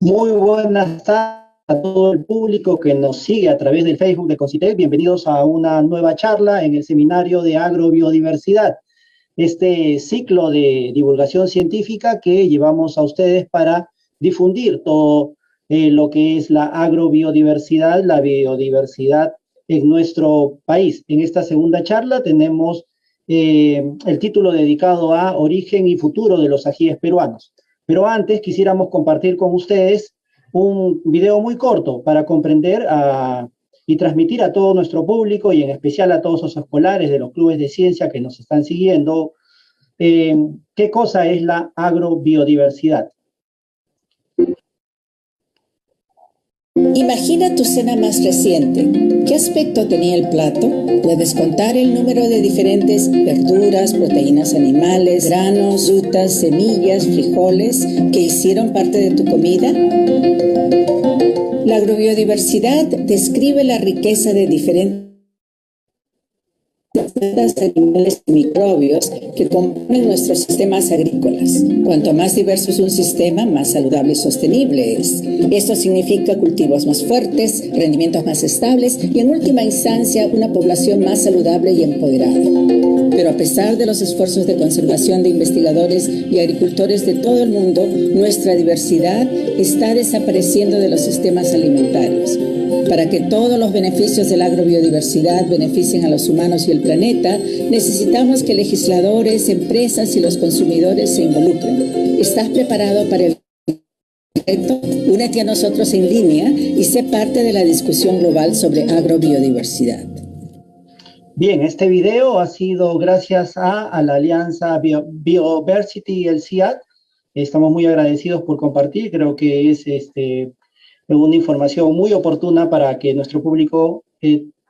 Muy buenas tardes a todo el público que nos sigue a través del Facebook de Concitec. Bienvenidos a una nueva charla en el seminario de agrobiodiversidad. Este ciclo de divulgación científica que llevamos a ustedes para difundir todo lo que es la agrobiodiversidad, la biodiversidad en nuestro país. En esta segunda charla tenemos el título dedicado a Origen y futuro de los ajíes peruanos. Pero antes quisiéramos compartir con ustedes un video muy corto para comprender y transmitir a todo nuestro público y en especial a todos los escolares de los clubes de ciencia que nos están siguiendo, qué cosa es la agrobiodiversidad. Imagina tu cena más reciente. ¿Qué aspecto tenía el plato? ¿Puedes contar el número de diferentes verduras, proteínas animales, granos, frutas, semillas, frijoles que hicieron parte de tu comida? La agrobiodiversidad describe la riqueza de diferentes animales y microbios que componen nuestros sistemas agrícolas. Cuanto más diverso es un sistema, más saludable y sostenible es. Esto significa cultivos más fuertes, rendimientos más estables y en última instancia una población más saludable y empoderada. Pero a pesar de los esfuerzos de conservación de investigadores y agricultores de todo el mundo, nuestra diversidad está desapareciendo de los sistemas alimentarios. Para que todos los beneficios de la agrobiodiversidad beneficien a los humanos y el planeta, necesitamos que legisladores, empresas y los consumidores se involucren. ¿Estás preparado para el reto? Únete a nosotros en línea y sé parte de la discusión global sobre agrobiodiversidad. Bien, este video ha sido gracias a la Alianza Bioversity y el CIAT. Estamos muy agradecidos por compartir. Creo que es una información muy oportuna para que nuestro público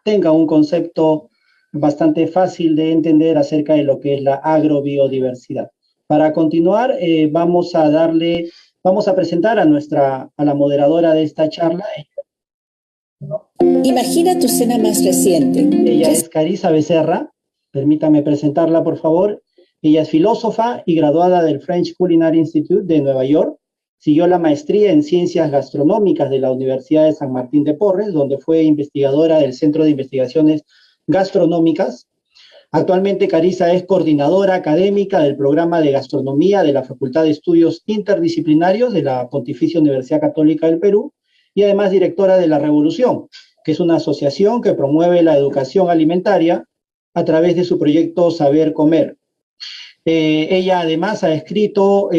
tenga un concepto bastante fácil de entender acerca de lo que es la agrobiodiversidad. Para continuar, vamos a presentar a la moderadora de esta charla. Imagina tu cena más reciente. Ella es Carissa Becerra. Permítame presentarla, por favor. Ella es filósofa y graduada del French Culinary Institute de Nueva York. Siguió la maestría en Ciencias Gastronómicas de la Universidad de San Martín de Porres, donde fue investigadora del Centro de Investigaciones Gastronómicas. Actualmente Carissa es coordinadora académica del programa de gastronomía de la Facultad de Estudios Interdisciplinarios de la Pontificia Universidad Católica del Perú y además directora de La Revolución, que es una asociación que promueve la educación alimentaria a través de su proyecto Saber Comer. Ella además ha escrito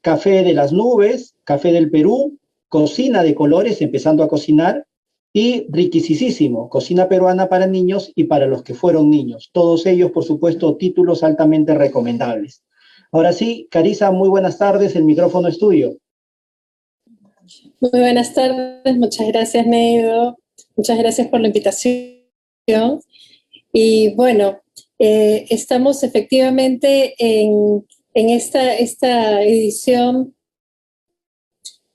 Café de las Nubes, Café del Perú, Cocina de Colores, empezando a cocinar, y Riquisísimo, Cocina Peruana para niños y para los que fueron niños. Todos ellos, por supuesto, títulos altamente recomendables. Ahora sí, Carissa, muy buenas tardes, el micrófono es tuyo. Muy buenas tardes, muchas gracias, Neido. Muchas gracias por la invitación. Y bueno, estamos efectivamente en esta edición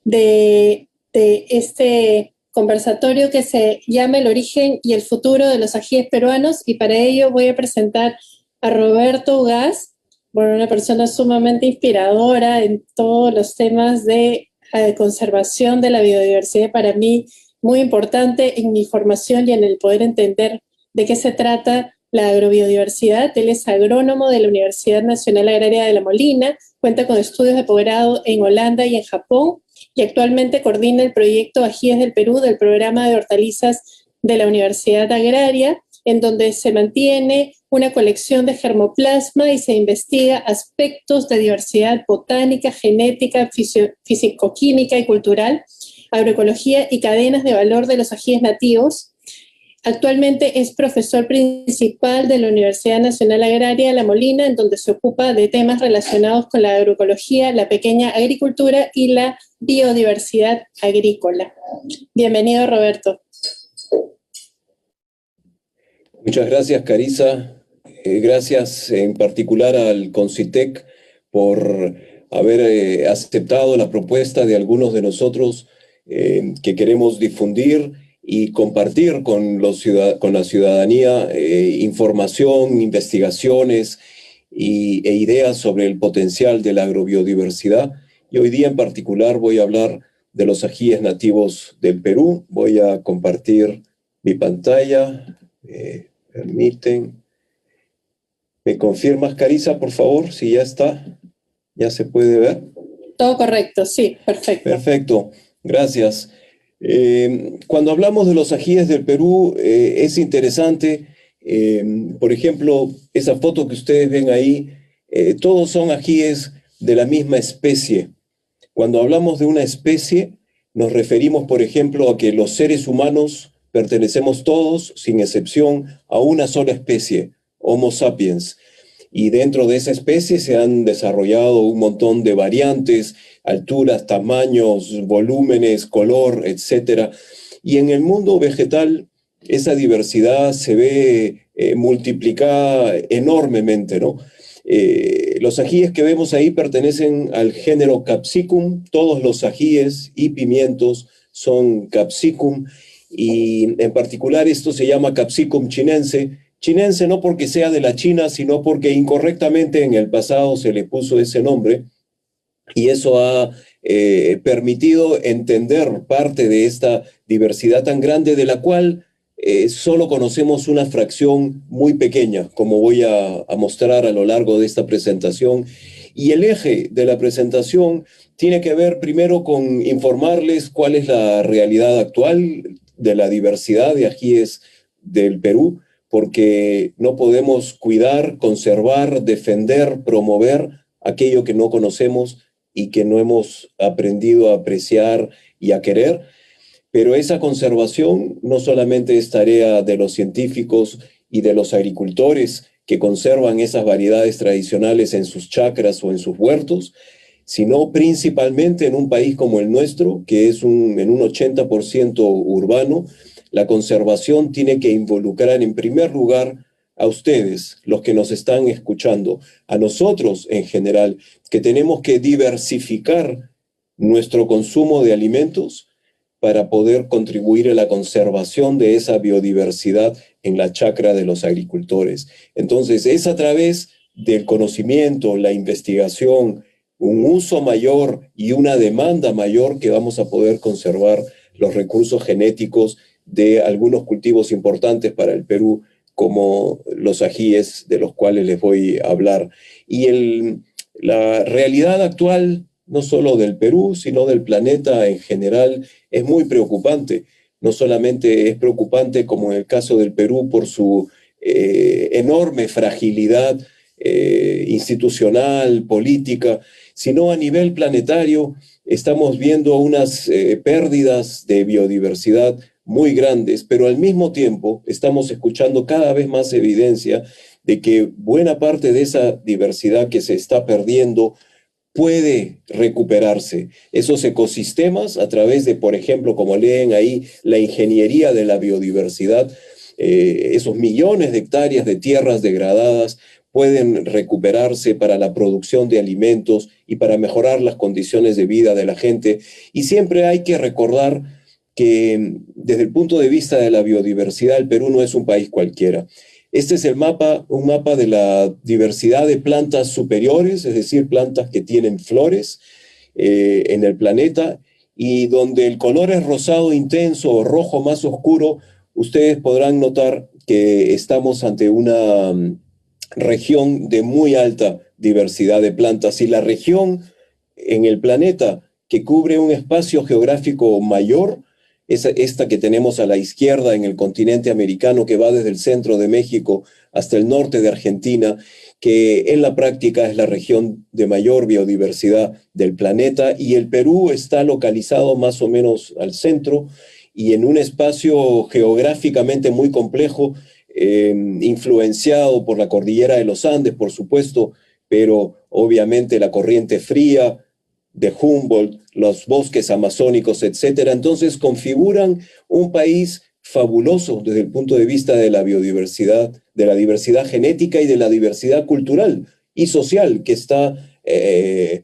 de este conversatorio que se llama El origen y el futuro de los ajíes peruanos, y para ello voy a presentar a Roberto Ugaz, una persona sumamente inspiradora en todos los temas de conservación de la biodiversidad, para mí muy importante en mi formación y en el poder entender de qué se trata la agrobiodiversidad. Él es agrónomo de la Universidad Nacional Agraria de La Molina, cuenta con estudios de posgrado en Holanda y en Japón, y actualmente coordina el proyecto Ajíes del Perú del programa de hortalizas de la Universidad Agraria, en donde se mantiene una colección de germoplasma y se investiga aspectos de diversidad botánica, genética, fisicoquímica y cultural, agroecología y cadenas de valor de los ajíes nativos. Actualmente es profesor principal de la Universidad Nacional Agraria de La Molina, en donde se ocupa de temas relacionados con la agroecología, la pequeña agricultura y la biodiversidad agrícola. Bienvenido, Roberto. Muchas gracias, Carissa. Gracias en particular al Concitec por haber aceptado la propuesta de algunos de nosotros que queremos difundir y compartir con la ciudadanía información, investigaciones e ideas sobre el potencial de la agrobiodiversidad. Y hoy día en particular voy a hablar de los ajíes nativos del Perú. Voy a compartir mi pantalla. Permiten. ¿Me confirmas, Carissa, por favor, si ya está? ¿Ya se puede ver? Todo correcto, sí, perfecto. Perfecto, gracias. Cuando hablamos de los ajíes del Perú, es interesante, por ejemplo, esa foto que ustedes ven ahí, todos son ajíes de la misma especie. Cuando hablamos de una especie, nos referimos, por ejemplo, a que los seres humanos pertenecemos todos, sin excepción, a una sola especie, Homo sapiens. Y dentro de esa especie se han desarrollado un montón de variantes, alturas, tamaños, volúmenes, color, etc. Y en el mundo vegetal esa diversidad se ve multiplicada enormemente, ¿no? Los ajíes que vemos ahí pertenecen al género Capsicum. Todos los ajíes y pimientos son Capsicum, y en particular esto se llama Capsicum chinense. Chinense no porque sea de la China, sino porque incorrectamente en el pasado se le puso ese nombre, y eso ha permitido entender parte de esta diversidad tan grande, de la cual solo conocemos una fracción muy pequeña, como voy a mostrar a lo largo de esta presentación. Y el eje de la presentación tiene que ver primero con informarles cuál es la realidad actual de la diversidad de ajíes del Perú, porque no podemos cuidar, conservar, defender, promover aquello que no conocemos y que no hemos aprendido a apreciar y a querer. Pero esa conservación no solamente es tarea de los científicos y de los agricultores que conservan esas variedades tradicionales en sus chacras o en sus huertos, sino principalmente en un país como el nuestro, que es en un 80% urbano. La conservación tiene que involucrar en primer lugar a ustedes, los que nos están escuchando, a nosotros en general, que tenemos que diversificar nuestro consumo de alimentos para poder contribuir a la conservación de esa biodiversidad en la chacra de los agricultores. Entonces, es a través del conocimiento, la investigación, un uso mayor y una demanda mayor que vamos a poder conservar los recursos genéticos de algunos cultivos importantes para el Perú, como los ajíes, de los cuales les voy a hablar. Y la realidad actual, no solo del Perú, sino del planeta en general, es muy preocupante. No solamente es preocupante, como en el caso del Perú, por su enorme fragilidad institucional, política, sino a nivel planetario estamos viendo unas pérdidas de biodiversidad muy grandes, pero al mismo tiempo estamos escuchando cada vez más evidencia de que buena parte de esa diversidad que se está perdiendo puede recuperarse. Esos ecosistemas, a través de, por ejemplo, como leen ahí, la ingeniería de la biodiversidad, esos millones de hectáreas de tierras degradadas pueden recuperarse para la producción de alimentos y para mejorar las condiciones de vida de la gente. Y siempre hay que recordar que desde el punto de vista de la biodiversidad, el Perú no es un país cualquiera. Este es un mapa de la diversidad de plantas superiores, es decir, plantas que tienen flores en el planeta, y donde el color es rosado intenso o rojo más oscuro, ustedes podrán notar que estamos ante una región de muy alta diversidad de plantas, y la región en el planeta que cubre un espacio geográfico mayor es esta que tenemos a la izquierda en el continente americano, que va desde el centro de México hasta el norte de Argentina, que en la práctica es la región de mayor biodiversidad del planeta, y el Perú está localizado más o menos al centro y en un espacio geográficamente muy complejo, influenciado por la cordillera de los Andes, por supuesto, pero obviamente la corriente fría de Humboldt, los bosques amazónicos, etcétera. Entonces configuran un país fabuloso desde el punto de vista de la biodiversidad, de la diversidad genética y de la diversidad cultural y social que está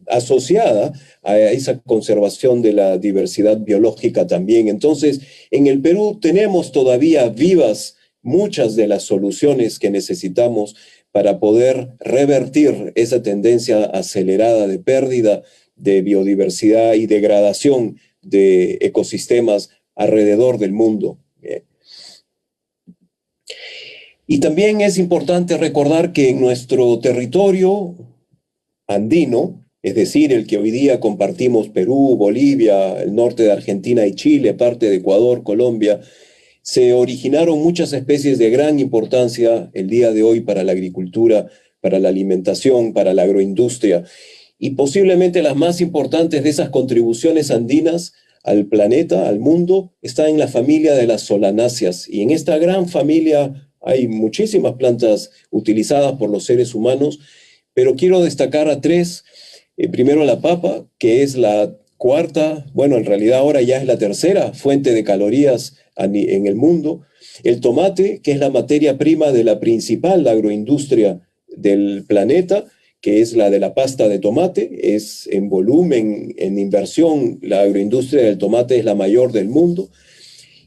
asociada a esa conservación de la diversidad biológica también. Entonces, en el Perú tenemos todavía vivas muchas de las soluciones que necesitamos para poder revertir esa tendencia acelerada de pérdida de biodiversidad y degradación de ecosistemas alrededor del mundo. Y también es importante recordar que en nuestro territorio andino, es decir, el que hoy día compartimos Perú, Bolivia, el norte de Argentina y Chile, parte de Ecuador, Colombia, se originaron muchas especies de gran importancia el día de hoy para la agricultura, para la alimentación, para la agroindustria. Y posiblemente las más importantes de esas contribuciones andinas al planeta, al mundo, está en la familia de las solanáceas. Y en esta gran familia hay muchísimas plantas utilizadas por los seres humanos, pero quiero destacar a tres. Primero la papa, que es la cuarta, bueno, en realidad ahora ya es la tercera fuente de calorías en el mundo. El tomate, que es la materia prima de la principal agroindustria del planeta, que es la de la pasta de tomate, es en volumen, en inversión, la agroindustria del tomate es la mayor del mundo.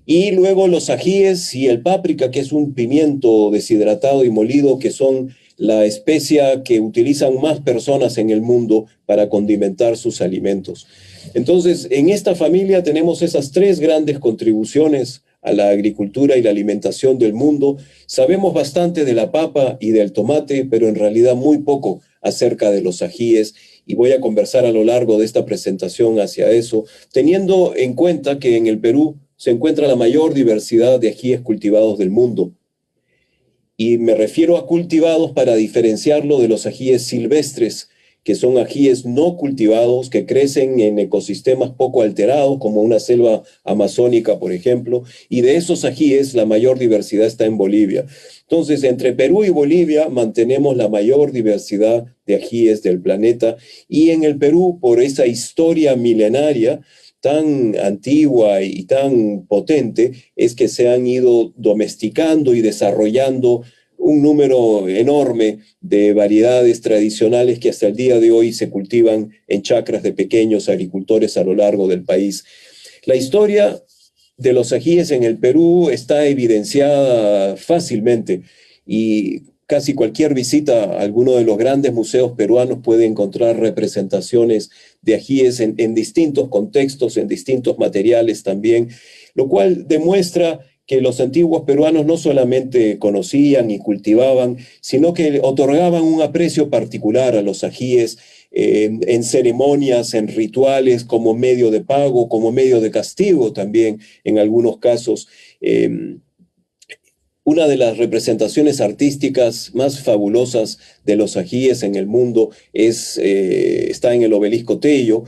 Y luego los ajíes y el páprica, que es un pimiento deshidratado y molido, que son la especia que utilizan más personas en el mundo para condimentar sus alimentos. Entonces, en esta familia tenemos esas tres grandes contribuciones a la agricultura y la alimentación del mundo. Sabemos bastante de la papa y del tomate, pero en realidad muy poco acerca de los ajíes, y voy a conversar a lo largo de esta presentación hacia eso, teniendo en cuenta que en el Perú se encuentra la mayor diversidad de ajíes cultivados del mundo. Y me refiero a cultivados para diferenciarlo de los ajíes silvestres, que son ajíes no cultivados, que crecen en ecosistemas poco alterados, como una selva amazónica, por ejemplo, y de esos ajíes la mayor diversidad está en Bolivia. Entonces, entre Perú y Bolivia mantenemos la mayor diversidad de ajíes del planeta, y en el Perú, por esa historia milenaria tan antigua y tan potente, es que se han ido domesticando y desarrollando un número enorme de variedades tradicionales que hasta el día de hoy se cultivan en chacras de pequeños agricultores a lo largo del país. La historia de los ajíes en el Perú está evidenciada fácilmente, y casi cualquier visita a alguno de los grandes museos peruanos puede encontrar representaciones de ajíes en distintos contextos, en distintos materiales también, lo cual demuestra que los antiguos peruanos no solamente conocían y cultivaban, sino que otorgaban un aprecio particular a los ajíes en ceremonias, en rituales, como medio de pago, como medio de castigo también en algunos casos. Una de las representaciones artísticas más fabulosas de los ajíes en el mundo está en el Obelisco Tello,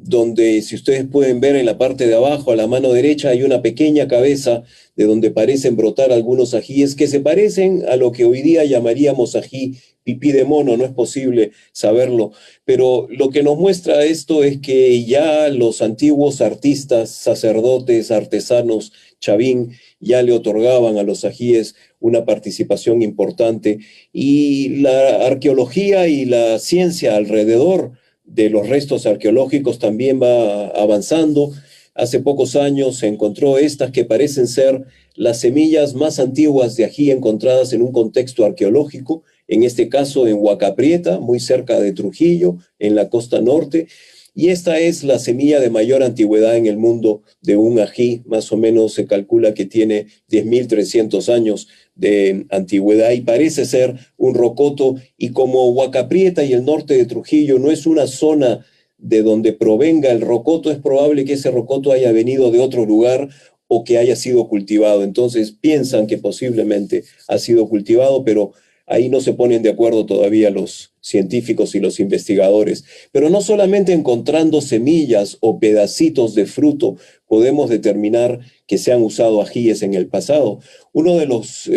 donde, si ustedes pueden ver en la parte de abajo, a la mano derecha, hay una pequeña cabeza de donde parecen brotar algunos ajíes que se parecen a lo que hoy día llamaríamos ají pipí de mono. No es posible saberlo, pero lo que nos muestra esto es que ya los antiguos artistas, sacerdotes, artesanos, chavín, ya le otorgaban a los ajíes una participación importante, y la arqueología y la ciencia alrededor de los restos arqueológicos también va avanzando. Hace pocos años se encontró estas que parecen ser las semillas más antiguas de ají encontradas en un contexto arqueológico, en este caso en Huaca Prieta, muy cerca de Trujillo, en la costa norte, y esta es la semilla de mayor antigüedad en el mundo de un ají. Más o menos se calcula que tiene 10.300 años de antigüedad, y parece ser un rocoto, y como Huaca Prieta y el norte de Trujillo no es una zona de donde provenga el rocoto, es probable que ese rocoto haya venido de otro lugar o que haya sido cultivado. Entonces piensan que posiblemente ha sido cultivado, pero ahí no se ponen de acuerdo todavía los científicos y los investigadores. Pero no solamente encontrando semillas o pedacitos de fruto podemos determinar que se han usado ajíes en el pasado. Uno de los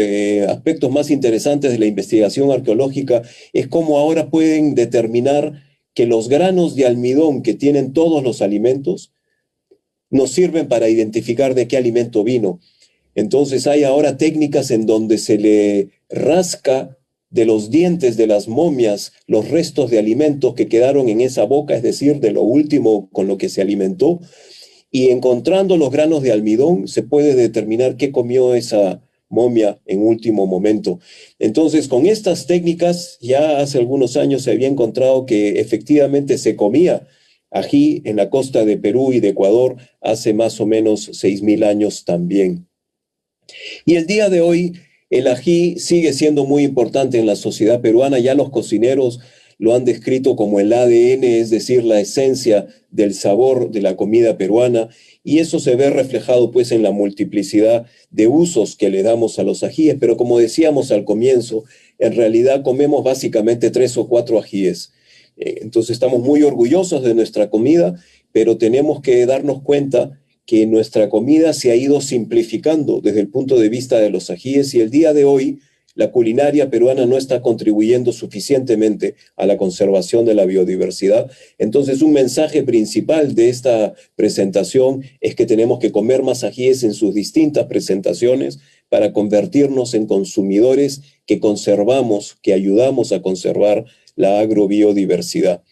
aspectos más interesantes de la investigación arqueológica es cómo ahora pueden determinar que los granos de almidón que tienen todos los alimentos nos sirven para identificar de qué alimento vino. Entonces hay ahora técnicas en donde se le rasca de los dientes de las momias los restos de alimentos que quedaron en esa boca, es decir, de lo último con lo que se alimentó, y encontrando los granos de almidón se puede determinar qué comió esa momia en último momento. Entonces, con estas técnicas, ya hace algunos años se había encontrado que efectivamente se comía ají en la costa de Perú y de Ecuador hace más o menos 6.000 años también. Y el día de hoy, el ají sigue siendo muy importante en la sociedad peruana. Ya los cocineros lo han descrito como el ADN, es decir, la esencia del sabor de la comida peruana, y eso se ve reflejado pues en la multiplicidad de usos que le damos a los ajíes, pero como decíamos al comienzo, en realidad comemos básicamente 3 o 4 ajíes. Entonces estamos muy orgullosos de nuestra comida, pero tenemos que darnos cuenta que nuestra comida se ha ido simplificando desde el punto de vista de los ajíes, y el día de hoy la culinaria peruana no está contribuyendo suficientemente a la conservación de la biodiversidad. Entonces, un mensaje principal de esta presentación es que tenemos que comer más ajíes en sus distintas presentaciones para convertirnos en consumidores que conservamos, que ayudamos a conservar la agrobiodiversidad.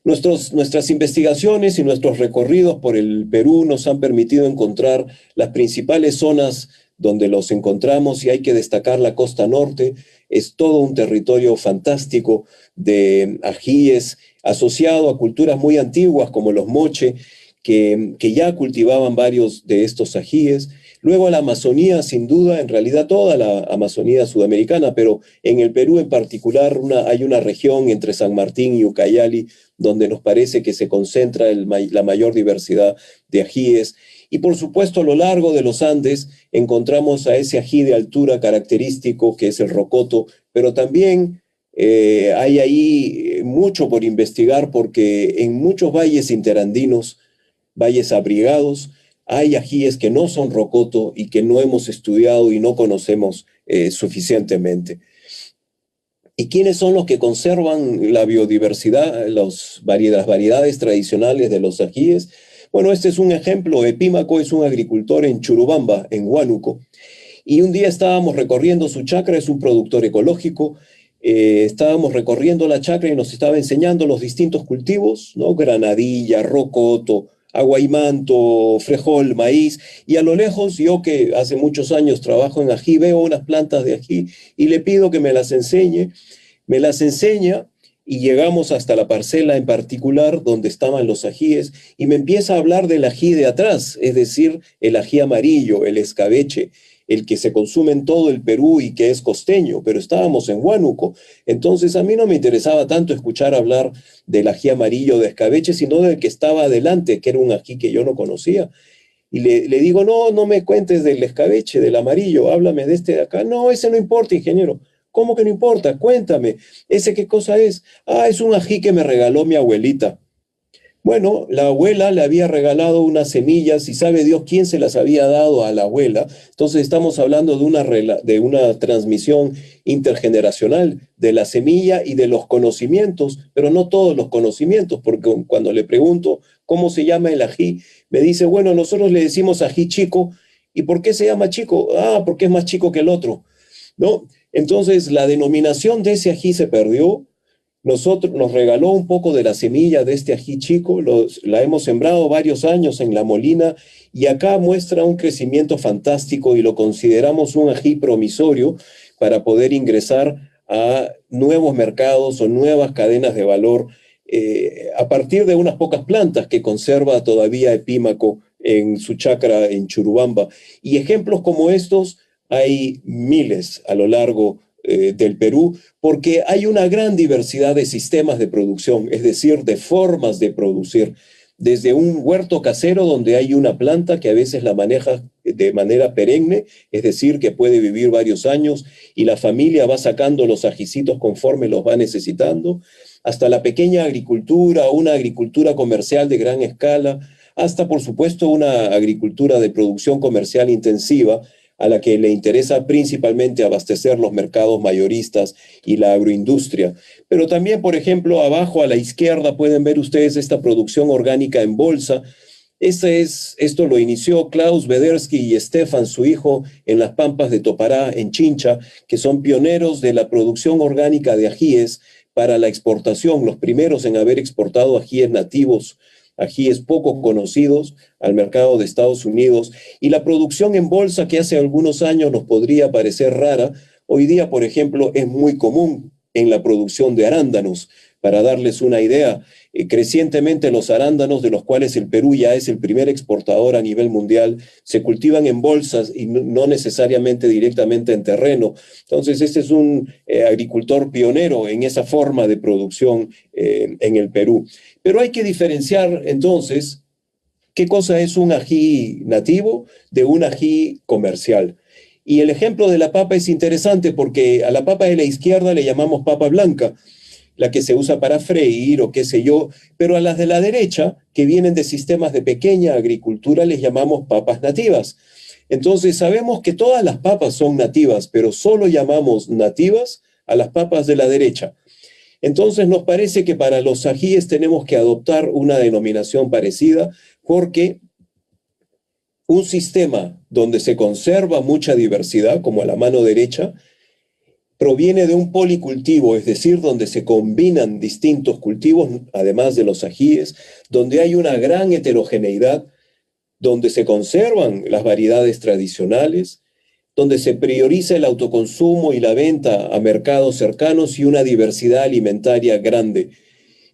Nuestras investigaciones y nuestros recorridos por el Perú nos han permitido encontrar las principales zonas donde los encontramos, y hay que destacar la costa norte. Es todo un territorio fantástico de ajíes asociado a culturas muy antiguas como los moche, que ya cultivaban varios de estos ajíes. Luego la Amazonía, sin duda, en realidad toda la Amazonía sudamericana, pero en el Perú en particular hay una región entre San Martín y Ucayali donde nos parece que se concentra la mayor diversidad de ajíes. Y por supuesto, a lo largo de los Andes encontramos a ese ají de altura característico que es el rocoto, pero también hay ahí mucho por investigar, porque en muchos valles interandinos, valles abrigados, hay ajíes que no son rocoto y que no hemos estudiado y no conocemos suficientemente. ¿Y quiénes son los que conservan la biodiversidad, las variedades tradicionales de los ajíes? Bueno, este es un ejemplo. Epímaco es un agricultor en Churubamba, en Huánuco, y un día estábamos recorriendo su chacra. Es un productor ecológico. Estábamos recorriendo la chacra y nos estaba enseñando los distintos cultivos, ¿no? Granadilla, rocoto, aguaymanto, frejol, maíz, y a lo lejos, yo que hace muchos años trabajo en ají, veo unas plantas de ají y le pido que me las enseñe. Me las enseña y llegamos hasta la parcela en particular donde estaban los ajíes, y me empieza a hablar del ají de atrás, es decir, el ají amarillo, el escabeche, el que se consume en todo el Perú y que es costeño, pero estábamos en Huánuco. Entonces a mí no me interesaba tanto escuchar hablar del ají amarillo de escabeche, sino del que estaba adelante, que era un ají que yo no conocía. Y le digo, no me cuentes del escabeche, del amarillo, háblame de este de acá. No, ese no importa, ingeniero. ¿Cómo que no importa? Cuéntame, ¿ese qué cosa es? Ah, es un ají que me regaló mi abuelita. Bueno, la abuela le había regalado unas semillas, y sabe Dios quién se las había dado a la abuela. Entonces estamos hablando de una transmisión intergeneracional de la semilla y de los conocimientos, pero no todos los conocimientos, porque cuando le pregunto cómo se llama el ají, me dice, bueno, nosotros le decimos ají chico. ¿Y por qué se llama chico? Ah, porque es más chico que el otro, ¿no? Entonces la denominación de ese ají se perdió. Nos regaló un poco de la semilla de este ají chico, la hemos sembrado varios años en La Molina, y acá muestra un crecimiento fantástico, y lo consideramos un ají promisorio para poder ingresar a nuevos mercados o nuevas cadenas de valor a partir de unas pocas plantas que conserva todavía Epímaco en su chacra en Churubamba. Y ejemplos como estos hay miles a lo largo del Perú, porque hay una gran diversidad de sistemas de producción, es decir, de formas de producir, desde un huerto casero donde hay una planta que a veces la maneja de manera perenne, es decir, que puede vivir varios años y la familia va sacando los ajicitos conforme los va necesitando, hasta la pequeña agricultura, una agricultura comercial de gran escala, hasta por supuesto una agricultura de producción comercial intensiva, a la que le interesa principalmente abastecer los mercados mayoristas y la agroindustria. Pero también, por ejemplo, abajo a la izquierda pueden ver ustedes esta producción orgánica en bolsa. Esto lo inició Klaus Bedersky y Stefan, su hijo, en las pampas de Topará, en Chincha, que son pioneros de la producción orgánica de ajíes para la exportación, los primeros en haber exportado ajíes nativos ajíes poco conocidos al mercado de Estados Unidos, y la producción en bolsa, que hace algunos años nos podría parecer rara, hoy día, por ejemplo, es muy común en la producción de arándanos. Para darles una idea, crecientemente los arándanos, de los cuales el Perú ya es el primer exportador a nivel mundial, se cultivan en bolsas y no necesariamente directamente en terreno. Entonces, este es un agricultor pionero en esa forma de producción en el Perú. Pero hay que diferenciar entonces qué cosa es un ají nativo de un ají comercial. Y el ejemplo de la papa es interesante porque a la papa de la izquierda le llamamos papa blanca, la que se usa para freír o qué sé yo, pero a las de la derecha, que vienen de sistemas de pequeña agricultura, les llamamos papas nativas. Entonces sabemos que todas las papas son nativas, pero solo llamamos nativas a las papas de la derecha. Entonces nos parece que para los ajíes tenemos que adoptar una denominación parecida, porque un sistema donde se conserva mucha diversidad, como a la mano derecha, proviene de un policultivo, es decir, donde se combinan distintos cultivos, además de los ajíes, donde hay una gran heterogeneidad, donde se conservan las variedades tradicionales, donde se prioriza el autoconsumo y la venta a mercados cercanos y una diversidad alimentaria grande.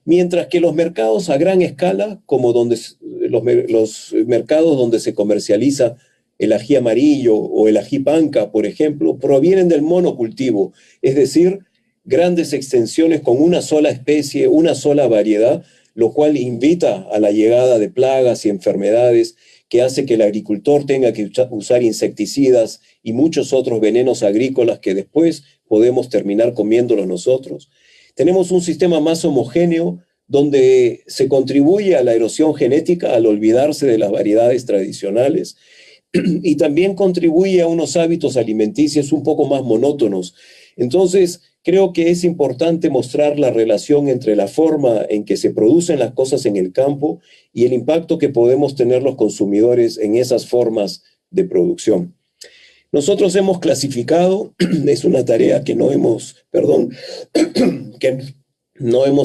Mientras que los mercados a gran escala, como los mercados donde se comercializa el ají amarillo o el ají panca, por ejemplo, provienen del monocultivo, es decir, grandes extensiones con una sola especie, una sola variedad, lo cual invita a la llegada de plagas y enfermedades, que hace que el agricultor tenga que usar insecticidas y muchos otros venenos agrícolas que después podemos terminar comiéndolos nosotros. Tenemos un sistema más homogéneo donde se contribuye a la erosión genética al olvidarse de las variedades tradicionales, y también contribuye a unos hábitos alimenticios un poco más monótonos. Entonces, creo que es importante mostrar la relación entre la forma en que se producen las cosas en el campo y el impacto que podemos tener los consumidores en esas formas de producción. Nosotros hemos clasificado, es una tarea que no hemos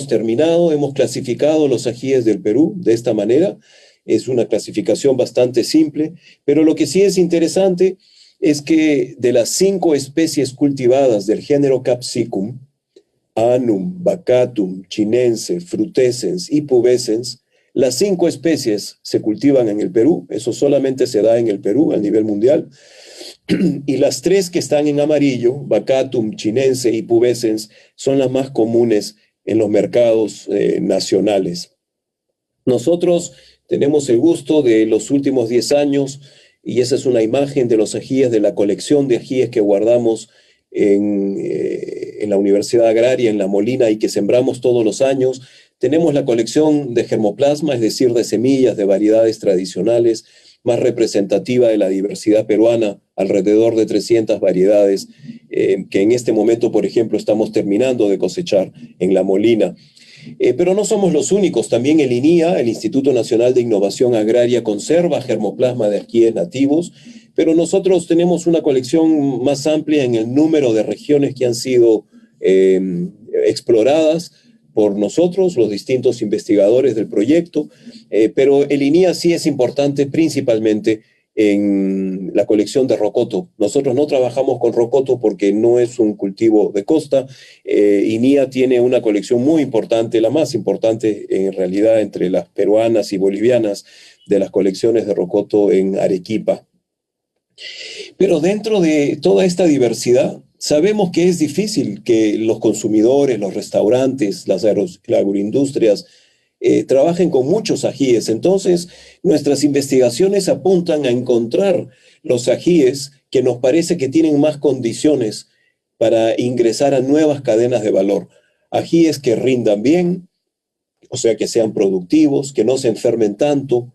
terminado, hemos clasificado los ajíes del Perú de esta manera. Es una clasificación bastante simple, pero lo que sí es interesante es que de las 5 especies cultivadas del género Capsicum, Anum, Bacatum, Chinense, Frutescens y Pubescens, las 5 especies se cultivan en el Perú. Eso solamente se da en el Perú a nivel mundial. Y las 3 que están en amarillo, Bacatum, Chinense y Pubescens, son las más comunes en los mercados nacionales. Nosotros tenemos el gusto de los últimos 10 años, y esa es una imagen de los ajíes, de la colección de ajíes que guardamos en la Universidad Agraria, en La Molina, y que sembramos todos los años. Tenemos la colección de germoplasma, es decir, de semillas de variedades tradicionales, más representativa de la diversidad peruana, alrededor de 300 variedades, que en este momento, por ejemplo, estamos terminando de cosechar en La Molina. Pero no somos los únicos. También el INIA, el Instituto Nacional de Innovación Agraria, conserva germoplasma de ajíes nativos, pero nosotros tenemos una colección más amplia en el número de regiones que han sido exploradas por nosotros, los distintos investigadores del proyecto, pero el INIA sí es importante principalmente en la colección de rocoto. Nosotros no trabajamos con rocoto porque no es un cultivo de costa. INIA tiene una colección muy importante, la más importante en realidad entre las peruanas y bolivianas, de las colecciones de rocoto en Arequipa. Pero dentro de toda esta diversidad, sabemos que es difícil que los consumidores, los restaurantes, las agroindustrias trabajen con muchos ajíes. Entonces, nuestras investigaciones apuntan a encontrar los ajíes que nos parece que tienen más condiciones para ingresar a nuevas cadenas de valor. Ajíes que rindan bien, o sea, que sean productivos, que no se enfermen tanto.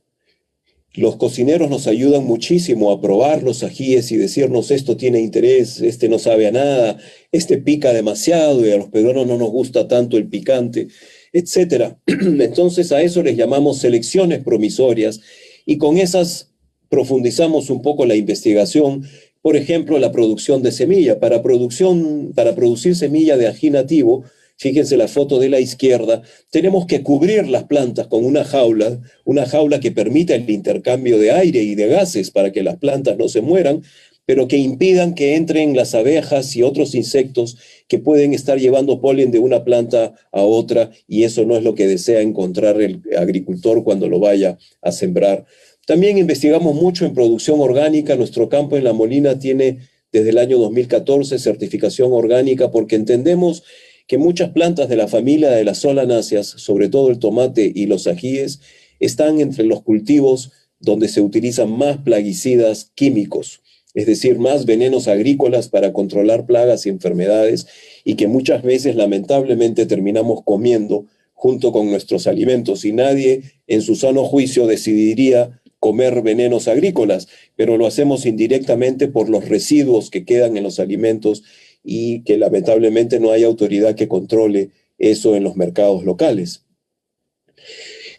Los cocineros nos ayudan muchísimo a probar los ajíes y decirnos: esto tiene interés, este no sabe a nada, este pica demasiado y a los peruanos no nos gusta tanto el picante, etcétera. Entonces a eso les llamamos selecciones promisorias, y con esas profundizamos un poco la investigación. Por ejemplo, la producción de semilla. Para producir semilla de ají nativo fíjense la foto de la izquierda, tenemos que cubrir las plantas con una jaula que permita el intercambio de aire y de gases para que las plantas no se mueran, pero que impidan que entren las abejas y otros insectos que pueden estar llevando polen de una planta a otra, y eso no es lo que desea encontrar el agricultor cuando lo vaya a sembrar. También investigamos mucho en producción orgánica. Nuestro campo en La Molina tiene desde el año 2014 certificación orgánica, porque entendemos que muchas plantas de la familia de las solanáceas, sobre todo el tomate y los ajíes, están entre los cultivos donde se utilizan más plaguicidas químicos, es decir, más venenos agrícolas para controlar plagas y enfermedades, y que muchas veces lamentablemente terminamos comiendo junto con nuestros alimentos, y nadie en su sano juicio decidiría comer venenos agrícolas, pero lo hacemos indirectamente por los residuos que quedan en los alimentos, y que lamentablemente no hay autoridad que controle eso en los mercados locales.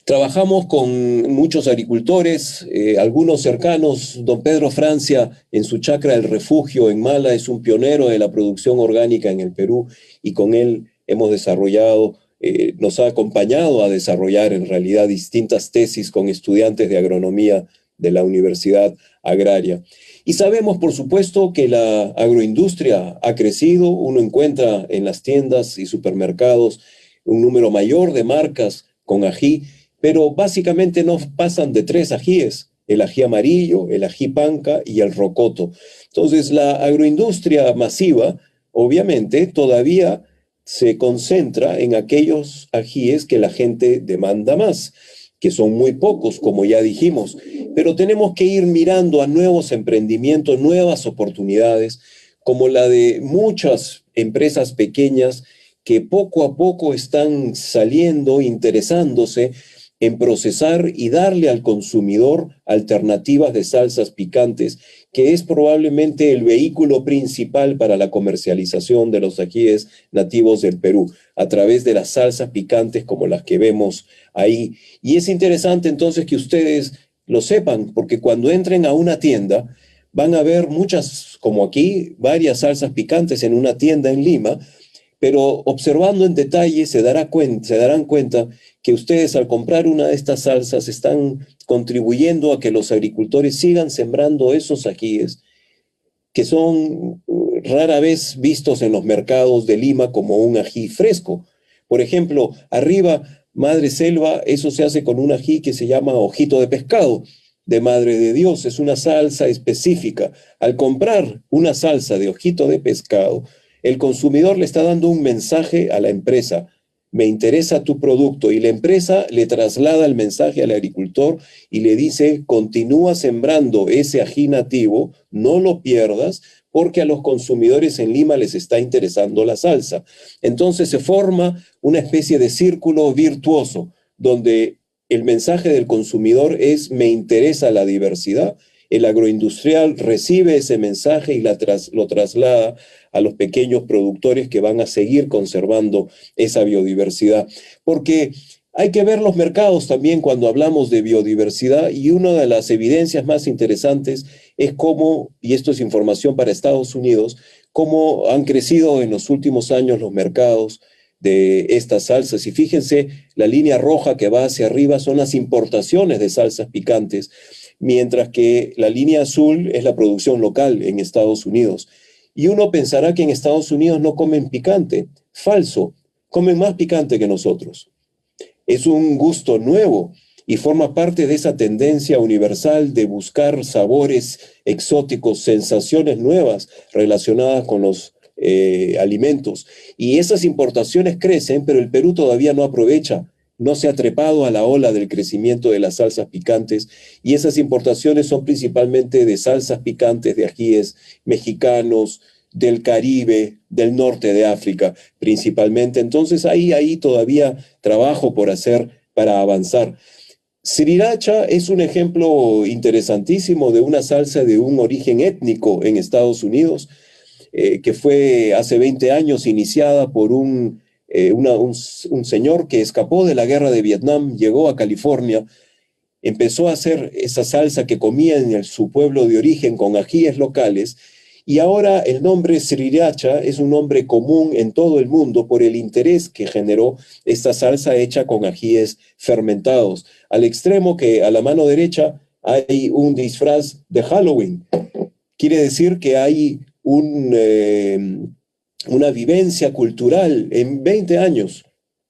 Trabajamos con muchos agricultores, algunos cercanos. Don Pedro Francia, en su chacra El Refugio en Mala, es un pionero de la producción orgánica en el Perú, y con él hemos desarrollado, nos ha acompañado a desarrollar en realidad distintas tesis con estudiantes de agronomía de la Universidad Agraria. Y sabemos, por supuesto, que la agroindustria ha crecido. Uno encuentra en las tiendas y supermercados un número mayor de marcas con ají, pero básicamente no pasan de 3 ajíes: el ají amarillo, el ají panca y el rocoto. Entonces, la agroindustria masiva, obviamente, todavía se concentra en aquellos ajíes que la gente demanda más, que son muy pocos, como ya dijimos, pero tenemos que ir mirando a nuevos emprendimientos, nuevas oportunidades, como la de muchas empresas pequeñas que poco a poco están saliendo, interesándose en procesar y darle al consumidor alternativas de salsas picantes, que es probablemente el vehículo principal para la comercialización de los ajíes nativos del Perú, a través de las salsas picantes como las que vemos ahí. Y es interesante entonces que ustedes lo sepan, porque cuando entren a una tienda van a ver muchas, como aquí, varias salsas picantes en una tienda en Lima, pero observando en detalle se darán cuenta que ustedes, al comprar una de estas salsas, están contribuyendo a que los agricultores sigan sembrando esos ajíes que son rara vez vistos en los mercados de Lima como un ají fresco. Por ejemplo, arriba, Madre Selva, eso se hace con un ají que se llama ojito de pescado, de Madre de Dios. Es una salsa específica. Al comprar una salsa de ojito de pescado, el consumidor le está dando un mensaje a la empresa: me interesa tu producto, y la empresa le traslada el mensaje al agricultor y le dice: continúa sembrando ese ají nativo, no lo pierdas, porque a los consumidores en Lima les está interesando la salsa. Entonces se forma una especie de círculo virtuoso, donde el mensaje del consumidor es: me interesa la diversidad. El agroindustrial recibe ese mensaje y lo traslada a los pequeños productores, que van a seguir conservando esa biodiversidad. Porque hay que ver los mercados también cuando hablamos de biodiversidad, y una de las evidencias más interesantes es cómo, y esto es información para Estados Unidos, cómo han crecido en los últimos años los mercados de estas salsas. Y fíjense, la línea roja que va hacia arriba son las importaciones de salsas picantes, mientras que la línea azul es la producción local en Estados Unidos. Y uno pensará que en Estados Unidos no comen picante. Falso, comen más picante que nosotros. Es un gusto nuevo y forma parte de esa tendencia universal de buscar sabores exóticos, sensaciones nuevas relacionadas con los alimentos. Y esas importaciones crecen, pero el Perú todavía no aprovecha, no se ha trepado a la ola del crecimiento de las salsas picantes, y esas importaciones son principalmente de salsas picantes de ajíes mexicanos, del Caribe, del norte de África principalmente. Entonces ahí todavía trabajo por hacer para avanzar. Sriracha es un ejemplo interesantísimo de una salsa de un origen étnico en Estados Unidos, que fue hace 20 años iniciada por un señor que escapó de la guerra de Vietnam, llegó a California, empezó a hacer esa salsa que comía en su pueblo de origen con ajíes locales, Y ahora el nombre sriracha es un nombre común en todo el mundo por el interés que generó esta salsa hecha con ajíes fermentados, al extremo que a la mano derecha hay un disfraz de Halloween. Quiere decir que hay una vivencia cultural en 20 años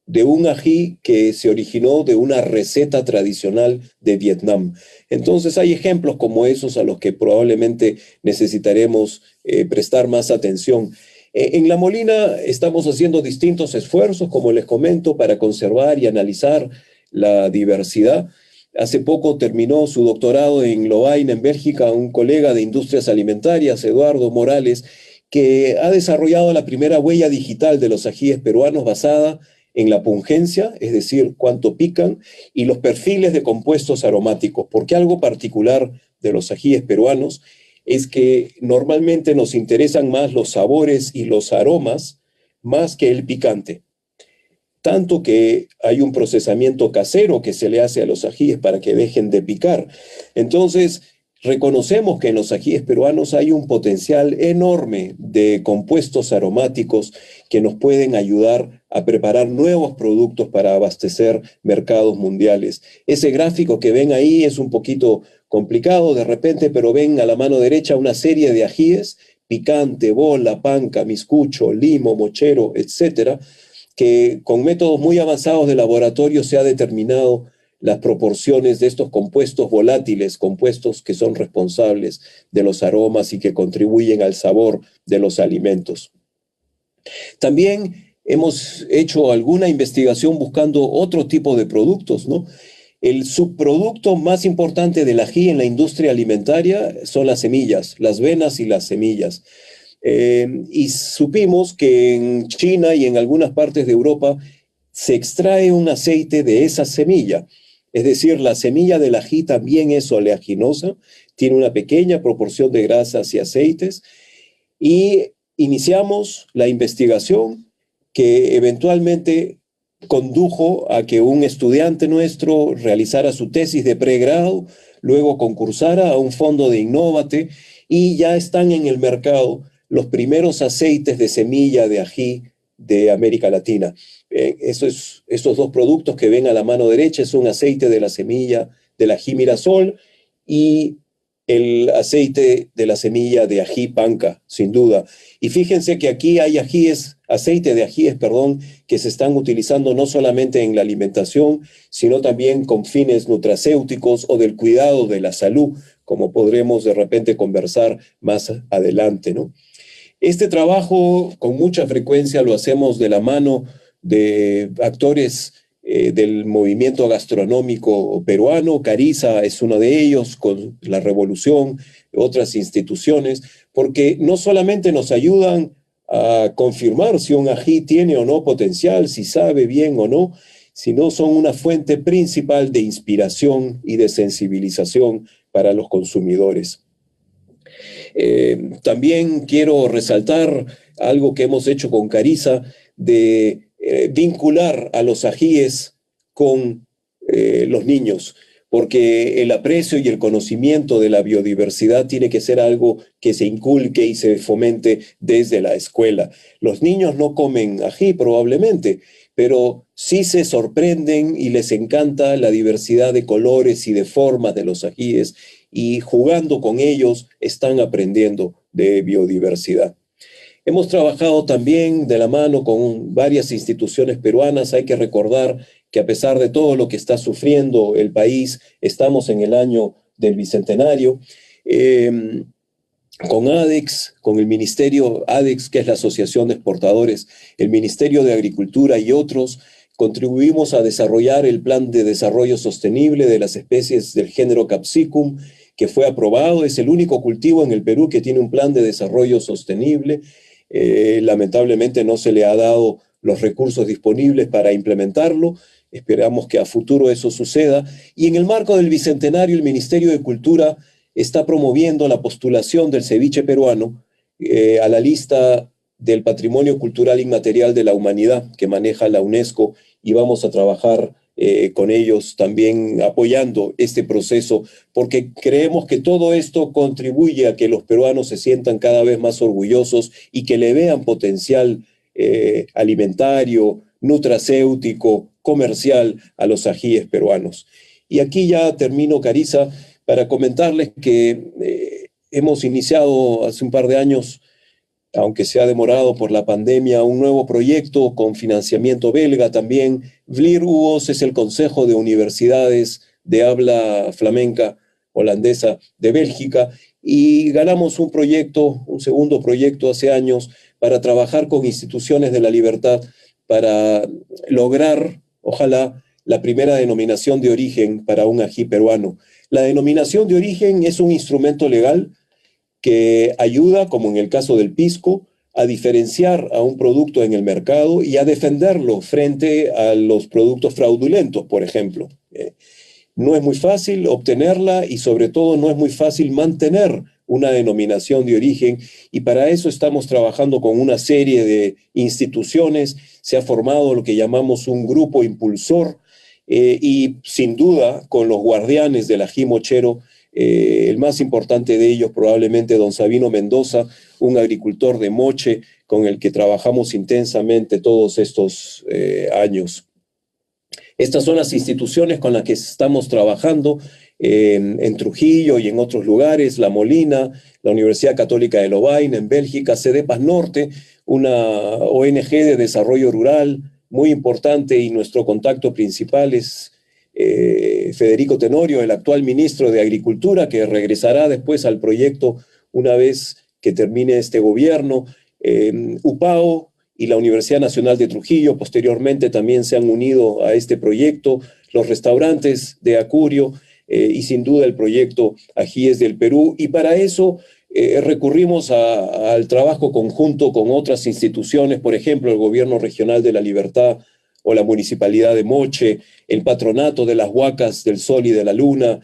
de un ají que se originó de una receta tradicional de Vietnam. Entonces hay ejemplos como esos a los que probablemente necesitaremos prestar más atención. En La Molina estamos haciendo distintos esfuerzos, como les comento, para conservar y analizar la diversidad. Hace poco terminó su doctorado en Lovaina, en Bélgica, un colega de Industrias Alimentarias, Eduardo Morales, que ha desarrollado la primera huella digital de los ajíes peruanos basada en la pungencia, es decir, cuánto pican, y los perfiles de compuestos aromáticos, porque algo particular de los ajíes peruanos es que normalmente nos interesan más los sabores y los aromas más que el picante. Tanto que hay un procesamiento casero que se le hace a los ajíes para que dejen de picar. Entonces, reconocemos que en los ajíes peruanos hay un potencial enorme de compuestos aromáticos que nos pueden ayudar a preparar nuevos productos para abastecer mercados mundiales. Ese gráfico que ven ahí es un poquito complicado de repente, pero ven a la mano derecha una serie de ajíes, picante, bola, panca, miscucho, limo, mochero, etcétera, que con métodos muy avanzados de laboratorio se ha determinado las proporciones de estos compuestos volátiles, compuestos que son responsables de los aromas y que contribuyen al sabor de los alimentos. También hemos hecho alguna investigación buscando otro tipo de productos, ¿no? El subproducto más importante del ají en la industria alimentaria son las semillas, las venas y las semillas. Y supimos que en China y en algunas partes de Europa se extrae un aceite de esa semilla. Es decir, la semilla del ají también es oleaginosa, tiene una pequeña proporción de grasas y aceites, y iniciamos la investigación que eventualmente condujo a que un estudiante nuestro realizara su tesis de pregrado, luego concursara a un fondo de Innóvate, y ya están en el mercado los primeros aceites de semilla de ají de América Latina. Esos dos productos que ven a la mano derecha es un aceite de la semilla del ají mirasol y el aceite de la semilla de ají panca, sin duda. Y fíjense que aquí hay aceite de ajíes, que se están utilizando no solamente en la alimentación, sino también con fines nutracéuticos o del cuidado de la salud, como podremos de repente conversar más adelante, ¿no? Este trabajo con mucha frecuencia lo hacemos de la mano de actores del movimiento gastronómico peruano. Cariza es uno de ellos, con La Revolución, otras instituciones, porque no solamente nos ayudan a confirmar si un ají tiene o no potencial, si sabe bien o no, sino son una fuente principal de inspiración y de sensibilización para los consumidores. También quiero resaltar algo que hemos hecho con Cariza de vincular a los ajíes con los niños, porque el aprecio y el conocimiento de la biodiversidad tiene que ser algo que se inculque y se fomente desde la escuela. Los niños no comen ají probablemente, pero sí se sorprenden y les encanta la diversidad de colores y de formas de los ajíes, y jugando con ellos están aprendiendo de biodiversidad. Hemos trabajado también de la mano con varias instituciones peruanas. Hay que recordar que a pesar de todo lo que está sufriendo el país, estamos en el año del Bicentenario. Con ADEX, con el Ministerio ADEX, que es la Asociación de Exportadores, el Ministerio de Agricultura y otros, contribuimos a desarrollar el Plan de Desarrollo Sostenible de las especies del género Capsicum, que fue aprobado. Es el único cultivo en el Perú que tiene un plan de desarrollo sostenible. Lamentablemente no se le ha dado los recursos disponibles para implementarlo. Esperamos que a futuro eso suceda. Y en el marco del Bicentenario, el Ministerio de Cultura está promoviendo la postulación del ceviche peruano a la lista del Patrimonio Cultural Inmaterial de la Humanidad que maneja la UNESCO, y vamos a trabajar con ellos también apoyando este proceso, porque creemos que todo esto contribuye a que los peruanos se sientan cada vez más orgullosos y que le vean potencial alimentario, nutracéutico, comercial a los ajíes peruanos. Y aquí ya termino, Carissa, para comentarles que hemos iniciado hace un par de años, aunque se ha demorado por la pandemia, un nuevo proyecto con financiamiento belga también. VLIR-UOS es el Consejo de Universidades de Habla Flamenca Holandesa de Bélgica, y ganamos un proyecto, un segundo proyecto hace años, para trabajar con instituciones de la libertad para lograr, ojalá, la primera denominación de origen para un ají peruano. La denominación de origen es un instrumento legal que ayuda, como en el caso del pisco, a diferenciar a un producto en el mercado y a defenderlo frente a los productos fraudulentos, por ejemplo. No es muy fácil obtenerla y sobre todo no es muy fácil mantener una denominación de origen, y para eso estamos trabajando con una serie de instituciones. Se ha formado lo que llamamos un grupo impulsor, y sin duda con los guardianes del ají mochero, el más importante de ellos probablemente don Sabino Mendoza, un agricultor de Moche con el que trabajamos intensamente todos estos años. Estas son las instituciones con las que estamos trabajando en Trujillo y en otros lugares: La Molina, la Universidad Católica de Lovaina en Bélgica, CEDEPAS Norte, una ONG de desarrollo rural muy importante, y nuestro contacto principal es Federico Tenorio, el actual ministro de Agricultura, que regresará después al proyecto una vez que termine este gobierno. UPAO y la Universidad Nacional de Trujillo posteriormente también se han unido a este proyecto, los restaurantes de Acurio, y sin duda el proyecto Ajíes del Perú. Y para eso recurrimos al trabajo conjunto con otras instituciones, por ejemplo, el Gobierno Regional de la Libertad o la Municipalidad de Moche, el Patronato de las Huacas del Sol y de la Luna,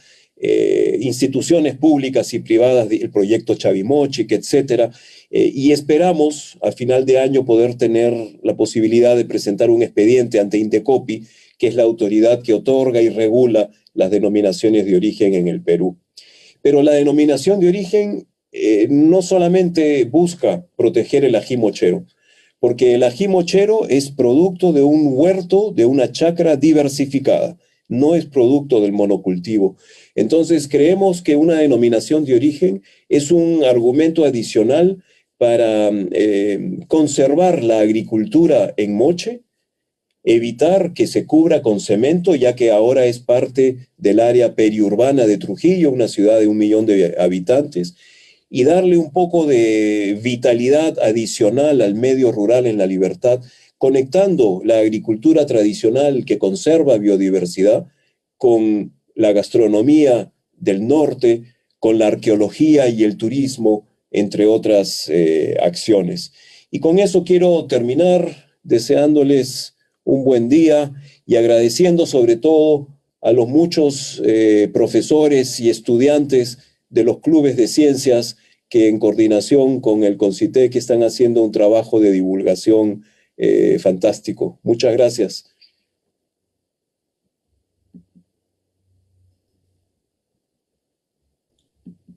instituciones públicas y privadas, el proyecto Chavimochic, etcétera. Y esperamos a final de año poder tener la posibilidad de presentar un expediente ante Indecopi, que es la autoridad que otorga y regula las denominaciones de origen en el Perú. Pero la denominación de origen no solamente busca proteger el ají mochero, porque el ají mochero es producto de un huerto, de una chacra diversificada, no es producto del monocultivo. Entonces creemos que una denominación de origen es un argumento adicional para conservar la agricultura en Moche, evitar que se cubra con cemento, ya que ahora es parte del área periurbana de Trujillo, una ciudad de 1 millón de habitantes, y darle un poco de vitalidad adicional al medio rural en la libertad, conectando la agricultura tradicional que conserva biodiversidad con la gastronomía del norte, con la arqueología y el turismo, entre otras acciones. Y con eso quiero terminar deseándoles un buen día y agradeciendo sobre todo a los muchos profesores y estudiantes de los clubes de ciencias que en coordinación con el CONCITEC están haciendo un trabajo de divulgación fantástico. Muchas gracias.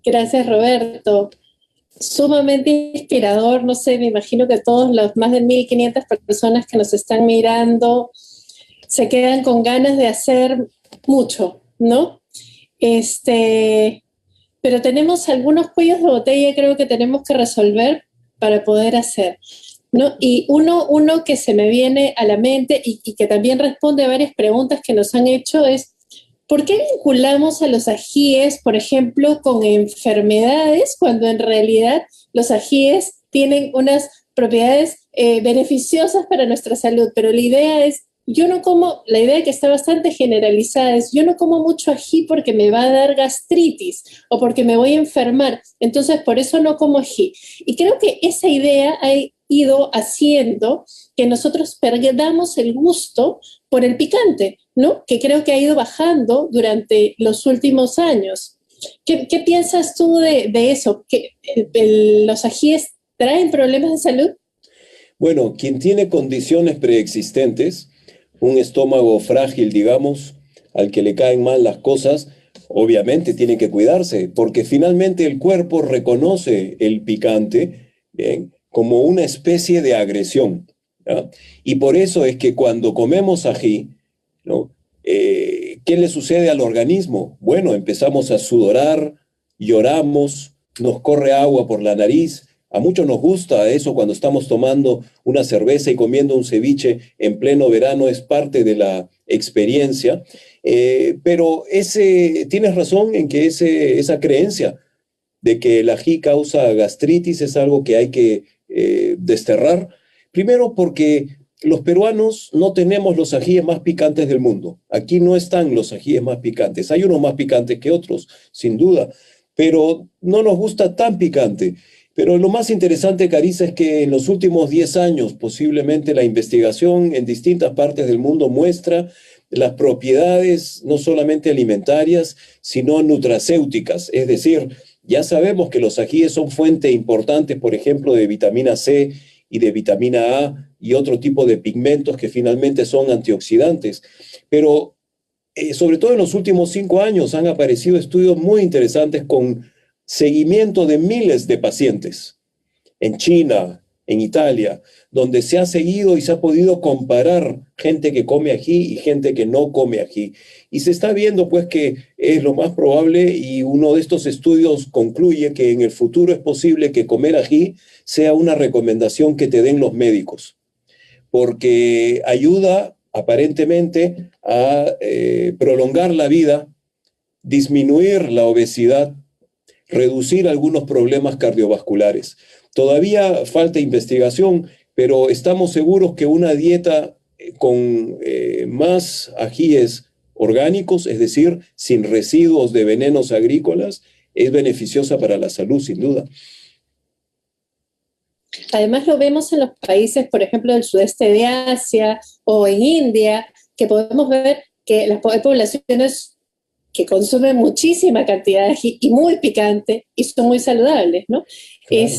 Gracias, Roberto. Sumamente inspirador. No sé, me imagino que todos los más de 1.500 personas que nos están mirando se quedan con ganas de hacer mucho, ¿no? Pero tenemos algunos cuellos de botella, creo que tenemos que resolver para poder hacer, ¿no? Y uno que se me viene a la mente y que también responde a varias preguntas que nos han hecho es: ¿por qué vinculamos a los ajíes, por ejemplo, con enfermedades, cuando en realidad los ajíes tienen unas propiedades beneficiosas para nuestra salud? Pero la idea es, la idea que está bastante generalizada es: yo no como mucho ají porque me va a dar gastritis o porque me voy a enfermar, entonces por eso no como ají. Y creo que esa idea ha ido haciendo que nosotros perdamos el gusto por el picante, ¿no? Que creo que ha ido bajando durante los últimos años. ¿Qué piensas tú de eso? ¿Que los ajíes traen problemas de salud? Bueno, quien tiene condiciones preexistentes un estómago frágil, digamos, al que le caen mal las cosas, obviamente tiene que cuidarse, porque finalmente el cuerpo reconoce el picante, ¿bien?, como una especie de agresión, ¿ya? Y por eso es que cuando comemos ají, ¿no? ¿Qué le sucede al organismo? Bueno, empezamos a sudorar, lloramos, nos corre agua por la nariz. A muchos nos gusta eso cuando estamos tomando una cerveza y comiendo un ceviche en pleno verano, es parte de la experiencia. Pero tienes razón en que esa creencia de que el ají causa gastritis es algo que hay que desterrar. Primero porque los peruanos no tenemos los ajíes más picantes del mundo. Aquí no están los ajíes más picantes. Hay unos más picantes que otros, sin duda, pero no nos gusta tan picante. Pero lo más interesante, Carissa, es que en los últimos 10 años, posiblemente la investigación en distintas partes del mundo muestra las propiedades no solamente alimentarias, sino nutracéuticas. Es decir, ya sabemos que los ajíes son fuente importante, por ejemplo, de vitamina C y de vitamina A y otro tipo de pigmentos que finalmente son antioxidantes. Pero sobre todo en los últimos 5 años han aparecido estudios muy interesantes con seguimiento de miles de pacientes en China, en Italia, donde se ha seguido y se ha podido comparar gente que come ají y gente que no come ají. Y se está viendo pues que es lo más probable, y uno de estos estudios concluye que en el futuro es posible que comer ají sea una recomendación que te den los médicos, porque ayuda aparentemente a prolongar la vida, disminuir la obesidad, reducir algunos problemas cardiovasculares. Todavía falta investigación, pero estamos seguros que una dieta con más ajíes orgánicos, es decir, sin residuos de venenos agrícolas, es beneficiosa para la salud, sin duda. Además lo vemos en los países, por ejemplo, del sudeste de Asia o en India, que podemos ver que las poblaciones que consumen muchísima cantidad de ají y muy picante y son muy saludables, ¿no? Claro.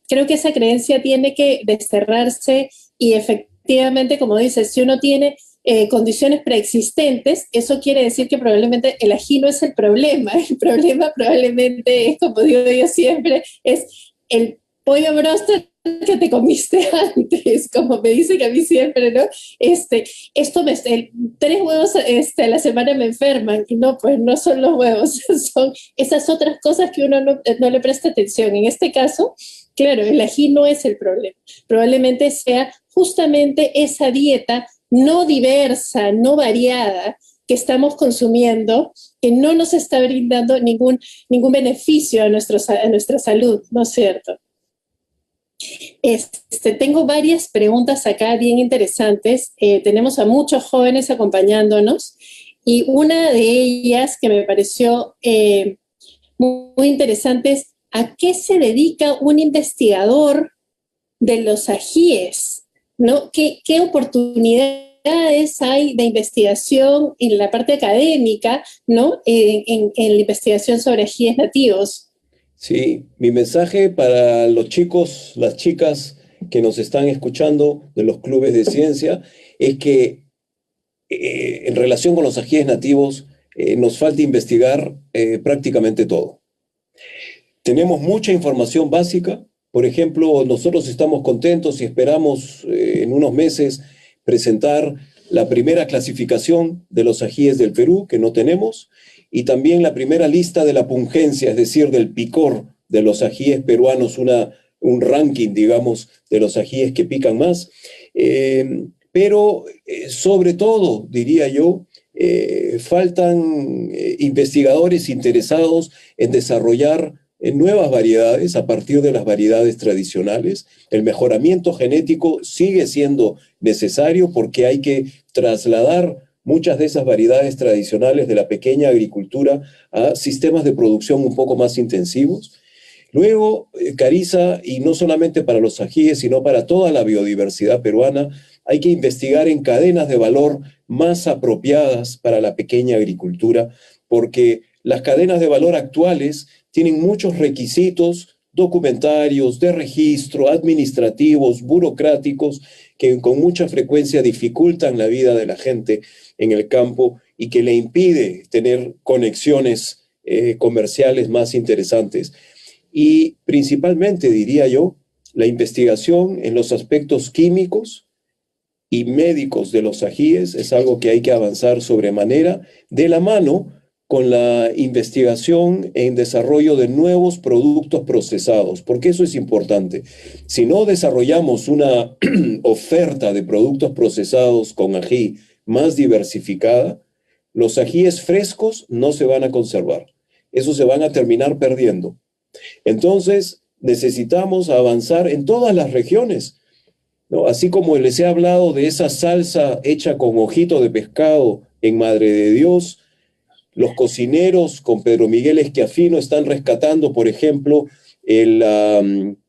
Creo que esa creencia tiene que desterrarse y efectivamente, como dices, si uno tiene condiciones preexistentes, eso quiere decir que probablemente el ají no es el problema probablemente es, como digo yo siempre, es el pollo broster que te comiste antes, como me dicen a mí siempre, ¿no? 3 huevos a la semana me enferman, y no, pues no son los huevos, son esas otras cosas que uno no le presta atención. En este caso, claro, el ají no es el problema, probablemente sea justamente esa dieta no diversa, no variada, que estamos consumiendo, que no nos está brindando ningún beneficio a nuestra salud, ¿no es cierto? Tengo varias preguntas acá bien interesantes. Tenemos a muchos jóvenes acompañándonos y una de ellas que me pareció muy interesante es: ¿a qué se dedica un investigador de los ajíes? ¿No? ¿Qué oportunidades hay de investigación en la parte académica, ¿no? en la investigación sobre ajíes nativos? Sí, mi mensaje para los chicos, las chicas que nos están escuchando de los clubes de ciencia es que en relación con los ajíes nativos nos falta investigar prácticamente todo. Tenemos mucha información básica. Por ejemplo, nosotros estamos contentos y esperamos en unos meses presentar la primera clasificación de los ajíes del Perú, que no tenemos, y también la primera lista de la pungencia, es decir, del picor de los ajíes peruanos, un ranking, digamos, de los ajíes que pican más. Pero sobre todo, diría yo, faltan investigadores interesados en desarrollar nuevas variedades a partir de las variedades tradicionales. El mejoramiento genético sigue siendo necesario porque hay que trasladar muchas de esas variedades tradicionales de la pequeña agricultura a sistemas de producción un poco más intensivos. Luego, Carissa, y no solamente para los ajíes, sino para toda la biodiversidad peruana, hay que investigar en cadenas de valor más apropiadas para la pequeña agricultura, porque las cadenas de valor actuales tienen muchos requisitos documentarios, de registro, administrativos, burocráticos, que con mucha frecuencia dificultan la vida de la gente en el campo y que le impide tener conexiones comerciales más interesantes. Y principalmente, diría yo, la investigación en los aspectos químicos y médicos de los ajíes es algo que hay que avanzar sobremanera de la mano con la investigación en desarrollo de nuevos productos procesados, porque eso es importante. Si no desarrollamos una oferta de productos procesados con ají más diversificada, los ajíes frescos no se van a conservar. Esos se van a terminar perdiendo. Entonces, necesitamos avanzar en todas las regiones, ¿no? Así como les he hablado de esa salsa hecha con ojito de pescado en Madre de Dios, los cocineros con Pedro Miguel Esquiafino están rescatando, por ejemplo, el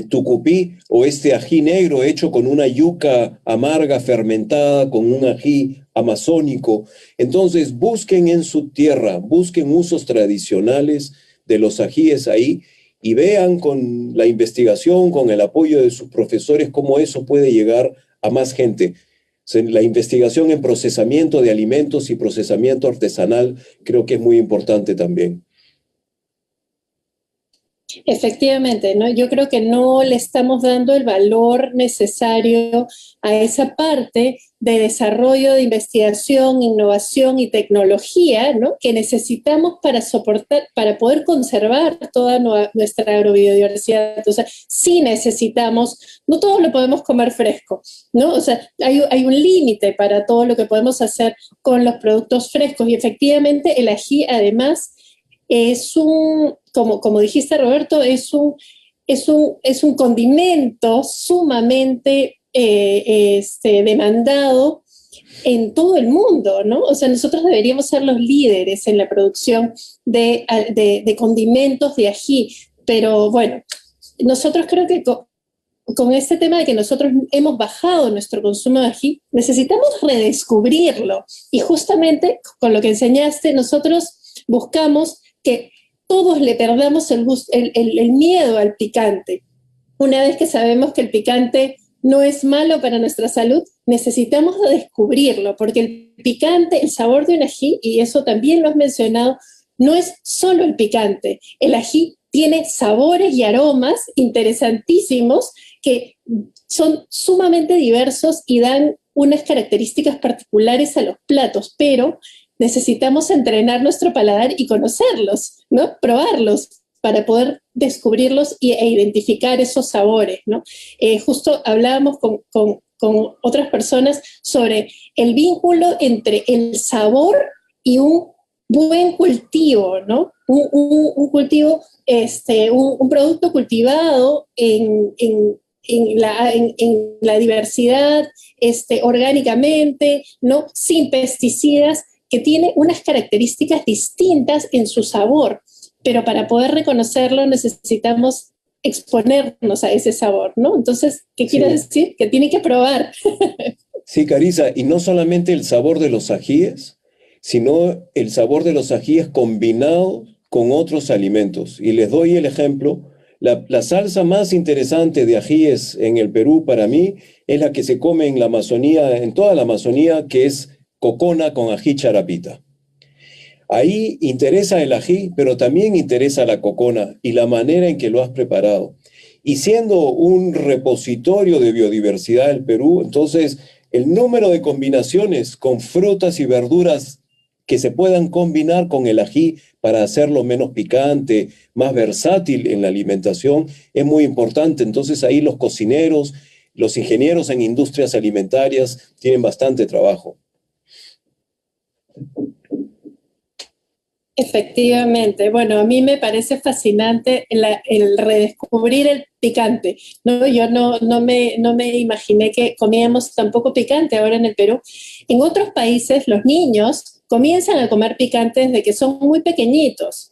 tucupí o este ají negro hecho con una yuca amarga fermentada, con un ají amazónico. Entonces, busquen en su tierra, busquen usos tradicionales de los ajíes ahí y vean con la investigación, con el apoyo de sus profesores, cómo eso puede llegar a más gente. La investigación en procesamiento de alimentos y procesamiento artesanal creo que es muy importante también. Efectivamente, ¿no? Yo creo que no le estamos dando el valor necesario a esa parte de desarrollo, de investigación, innovación y tecnología, ¿no? Que necesitamos para soportar, para poder conservar toda nuestra agrobiodiversidad. O sea, sí necesitamos, no todo lo podemos comer fresco, ¿no? O sea, hay un límite para todo lo que podemos hacer con los productos frescos y efectivamente el ají además es como dijiste Roberto, es un condimento sumamente demandado en todo el mundo, ¿no? O sea, nosotros deberíamos ser los líderes en la producción de condimentos de ají, pero bueno, nosotros creo que con este tema de que nosotros hemos bajado nuestro consumo de ají, necesitamos redescubrirlo. Y justamente con lo que enseñaste, nosotros buscamos que todos le perdamos el miedo al picante. Una vez que sabemos que el picante no es malo para nuestra salud, necesitamos descubrirlo, porque el picante, el sabor de un ají, y eso también lo has mencionado, no es solo el picante. El ají tiene sabores y aromas interesantísimos que son sumamente diversos y dan unas características particulares a los platos, pero necesitamos entrenar nuestro paladar y conocerlos, ¿no? Probarlos para poder descubrirlos e identificar esos sabores, ¿no? Justo hablábamos con otras personas sobre el vínculo entre el sabor y un buen cultivo, ¿no? Un cultivo, un producto cultivado en la diversidad, orgánicamente, ¿no? Sin pesticidas, que tiene unas características distintas en su sabor, pero para poder reconocerlo necesitamos exponernos a ese sabor, ¿no? Entonces, ¿qué quiere decir? Que tiene que probar. Sí, Carissa, y no solamente el sabor de los ajíes, sino el sabor de los ajíes combinado con otros alimentos. Y les doy el ejemplo, la salsa más interesante de ajíes en el Perú para mí es la que se come en la Amazonía, en toda la Amazonía, que es cocona con ají charapita. Ahí interesa el ají, pero también interesa la cocona y la manera en que lo has preparado. Y siendo un repositorio de biodiversidad del Perú, entonces el número de combinaciones con frutas y verduras que se puedan combinar con el ají para hacerlo menos picante, más versátil en la alimentación, es muy importante. Entonces ahí los cocineros, los ingenieros en industrias alimentarias tienen bastante trabajo. Efectivamente, bueno, a mí me parece fascinante el redescubrir el picante, ¿no? Yo no me imaginé que comíamos tampoco picante ahora en el Perú. En otros países los niños comienzan a comer picante desde que son muy pequeñitos.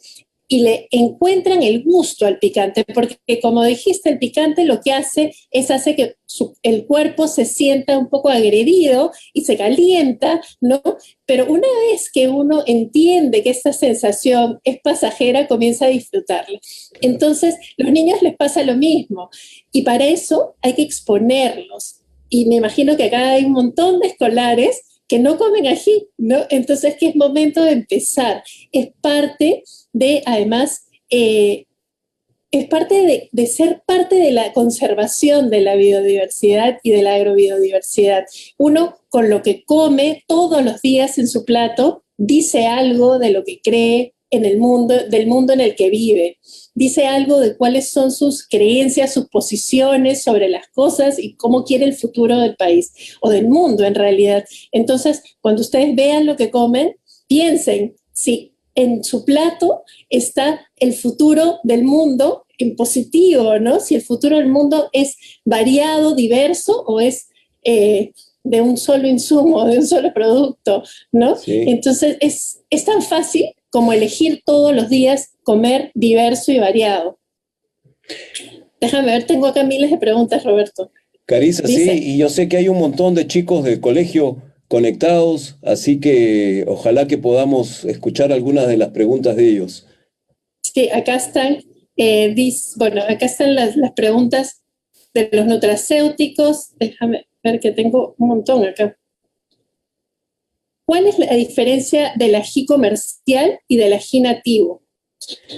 y le encuentran el gusto al picante, porque como dijiste, el picante lo que hace que el cuerpo se sienta un poco agredido y se calienta, ¿no? Pero una vez que uno entiende que esta sensación es pasajera, comienza a disfrutarla. Entonces, los niños les pasa lo mismo, y para eso hay que exponerlos. Y me imagino que acá hay un montón de escolares que no comen ají, ¿no? Entonces, que es momento de empezar. Es parte de, además, es parte de ser parte de la conservación de la biodiversidad y de la agrobiodiversidad. Uno, con lo que come todos los días en su plato, dice algo de lo que cree en el mundo, del mundo en el que vive. Dice algo de cuáles son sus creencias, sus posiciones sobre las cosas y cómo quiere el futuro del país o del mundo en realidad. Entonces, cuando ustedes vean lo que comen, piensen si en su plato está el futuro del mundo en positivo, ¿no? Si el futuro del mundo es variado, diverso o es de un solo insumo, de un solo producto, ¿no? Sí. Entonces, es tan fácil como elegir todos los días comer diverso y variado. Déjame ver, tengo acá miles de preguntas, Roberto. Carissa, Dice, sí, y yo sé que hay un montón de chicos del colegio conectados, así que ojalá que podamos escuchar algunas de las preguntas de ellos. sí, acá están, acá están las preguntas de los nutracéuticos. Déjame ver que tengo un montón acá. ¿Cuál es la diferencia del ají comercial y del ají nativo?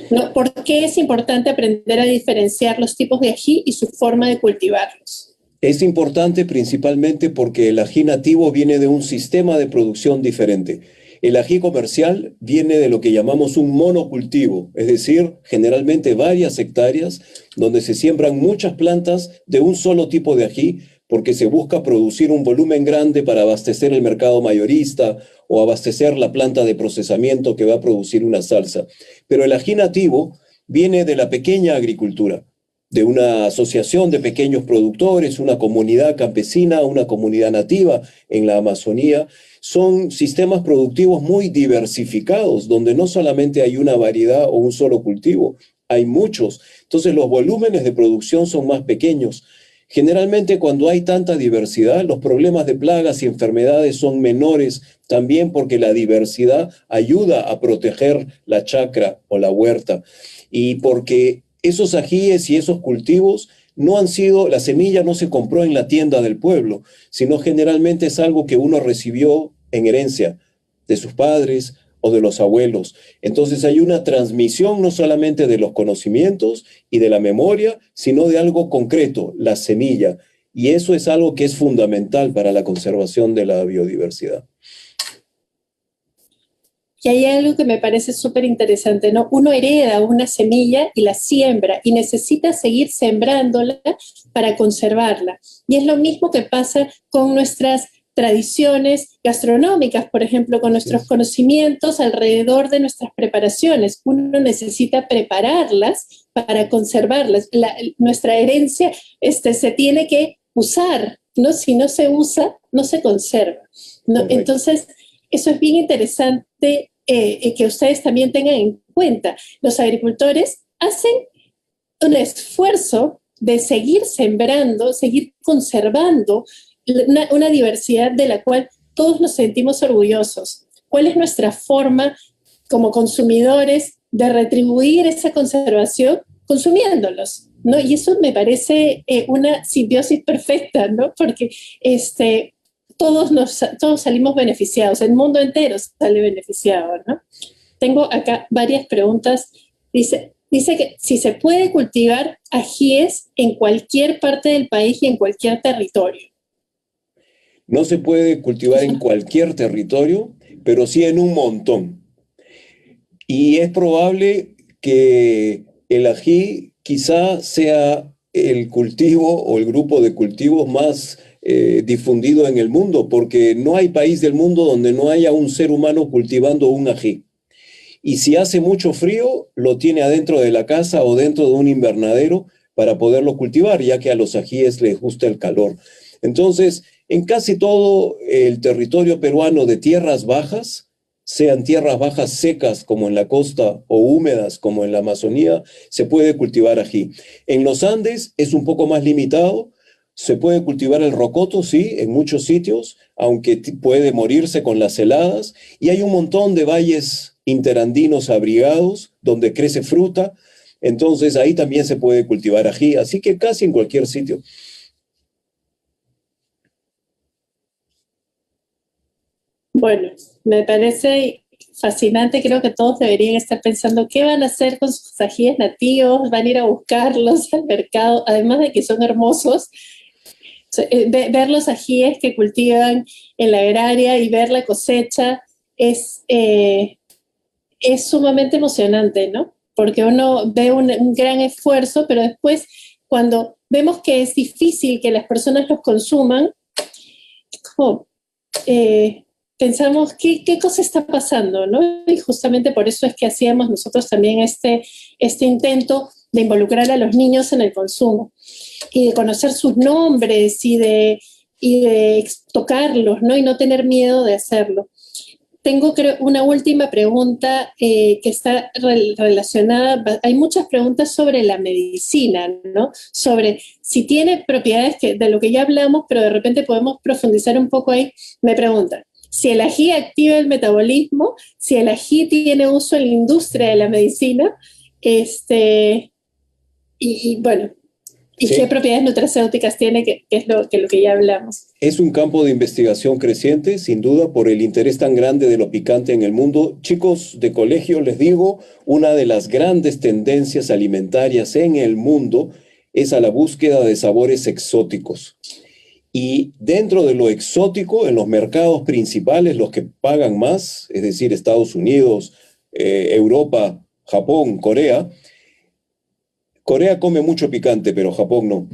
¿No? ¿Por qué es importante aprender a diferenciar los tipos de ají y su forma de cultivarlos? Es importante principalmente porque el ají nativo viene de un sistema de producción diferente. El ají comercial viene de lo que llamamos un monocultivo, es decir, generalmente varias hectáreas donde se siembran muchas plantas de un solo tipo de ají porque se busca producir un volumen grande para abastecer el mercado mayorista o abastecer la planta de procesamiento que va a producir una salsa. Pero el ají nativo viene de la pequeña agricultura, de una asociación de pequeños productores, una comunidad campesina, una comunidad nativa en la Amazonía. Son sistemas productivos muy diversificados, donde no solamente hay una variedad o un solo cultivo, hay muchos. Entonces los volúmenes de producción son más pequeños. Generalmente cuando hay tanta diversidad, los problemas de plagas y enfermedades son menores, también porque la diversidad ayuda a proteger la chacra o la huerta. Y porque esos ajíes y esos cultivos no han sido, la semilla no se compró en la tienda del pueblo, sino generalmente es algo que uno recibió en herencia de sus padres o de los abuelos. Entonces hay una transmisión no solamente de los conocimientos y de la memoria, sino de algo concreto, la semilla. Y eso es algo que es fundamental para la conservación de la biodiversidad. Y hay algo que me parece súper interesante, ¿no? Uno hereda una semilla y la siembra y necesita seguir sembrándola para conservarla. Y es lo mismo que pasa con nuestras tradiciones gastronómicas, por ejemplo, con nuestros conocimientos alrededor de nuestras preparaciones. Uno necesita prepararlas para conservarlas. Nuestra herencia se tiene que usar, ¿no? Si no se usa, no se conserva, ¿no? Entonces, eso es bien interesante que ustedes también tengan en cuenta. Los agricultores hacen un esfuerzo de seguir sembrando, seguir conservando una diversidad de la cual todos nos sentimos orgullosos. ¿Cuál es nuestra forma como consumidores de retribuir esa conservación? Consumiéndolos, ¿no? Y eso me parece una simbiosis perfecta, ¿no? Porque todos salimos beneficiados, el mundo entero sale beneficiado, ¿no? Tengo acá varias preguntas. Dice que si se puede cultivar ajíes en cualquier parte del país y en cualquier territorio. No se puede cultivar en cualquier territorio, pero sí en un montón. Y es probable que el ají quizá sea el cultivo o el grupo de cultivos más difundido en el mundo, porque no hay país del mundo donde no haya un ser humano cultivando un ají. Y si hace mucho frío, lo tiene adentro de la casa o dentro de un invernadero para poderlo cultivar, ya que a los ajíes les gusta el calor. Entonces, en casi todo el territorio peruano de tierras bajas sean tierras bajas secas como en la costa o húmedas como en la Amazonía, se puede cultivar ají. En los Andes es un poco más limitado, se puede cultivar el rocoto, sí, en muchos sitios, aunque puede morirse con las heladas, y hay un montón de valles interandinos abrigados donde crece fruta, entonces ahí también se puede cultivar ají, así que casi en cualquier sitio. Bueno, me parece fascinante. Creo que todos deberían estar pensando qué van a hacer con sus ajíes nativos, van a ir a buscarlos al mercado, además de que son hermosos. Ver los ajíes que cultivan en la agraria y ver la cosecha es sumamente emocionante, ¿no? Porque uno ve un gran esfuerzo, pero después cuando vemos que es difícil que las personas los consuman, como, pensamos qué cosa está pasando, ¿no? Y justamente por eso es que hacíamos nosotros también este intento de involucrar a los niños en el consumo y de conocer sus nombres y de tocarlos, ¿no? Y no tener miedo de hacerlo. Tengo, creo, una última pregunta que está relacionada. Hay muchas preguntas sobre la medicina, ¿no? Sobre si tiene propiedades de lo que ya hablamos, pero de repente podemos profundizar un poco ahí. Me preguntan si el ají activa el metabolismo, si el ají tiene uso en la industria de la medicina, bueno, ¿y Sí. qué propiedades nutracéuticas tiene, que es lo que ya hablamos? Es un campo de investigación creciente, sin duda, por el interés tan grande de lo picante en el mundo. Chicos de colegio, les digo, una de las grandes tendencias alimentarias en el mundo es a la búsqueda de sabores exóticos. Y dentro de lo exótico, en los mercados principales, los que pagan más, es decir, Estados Unidos, Europa, Japón, Corea. Corea come mucho picante, pero Japón no.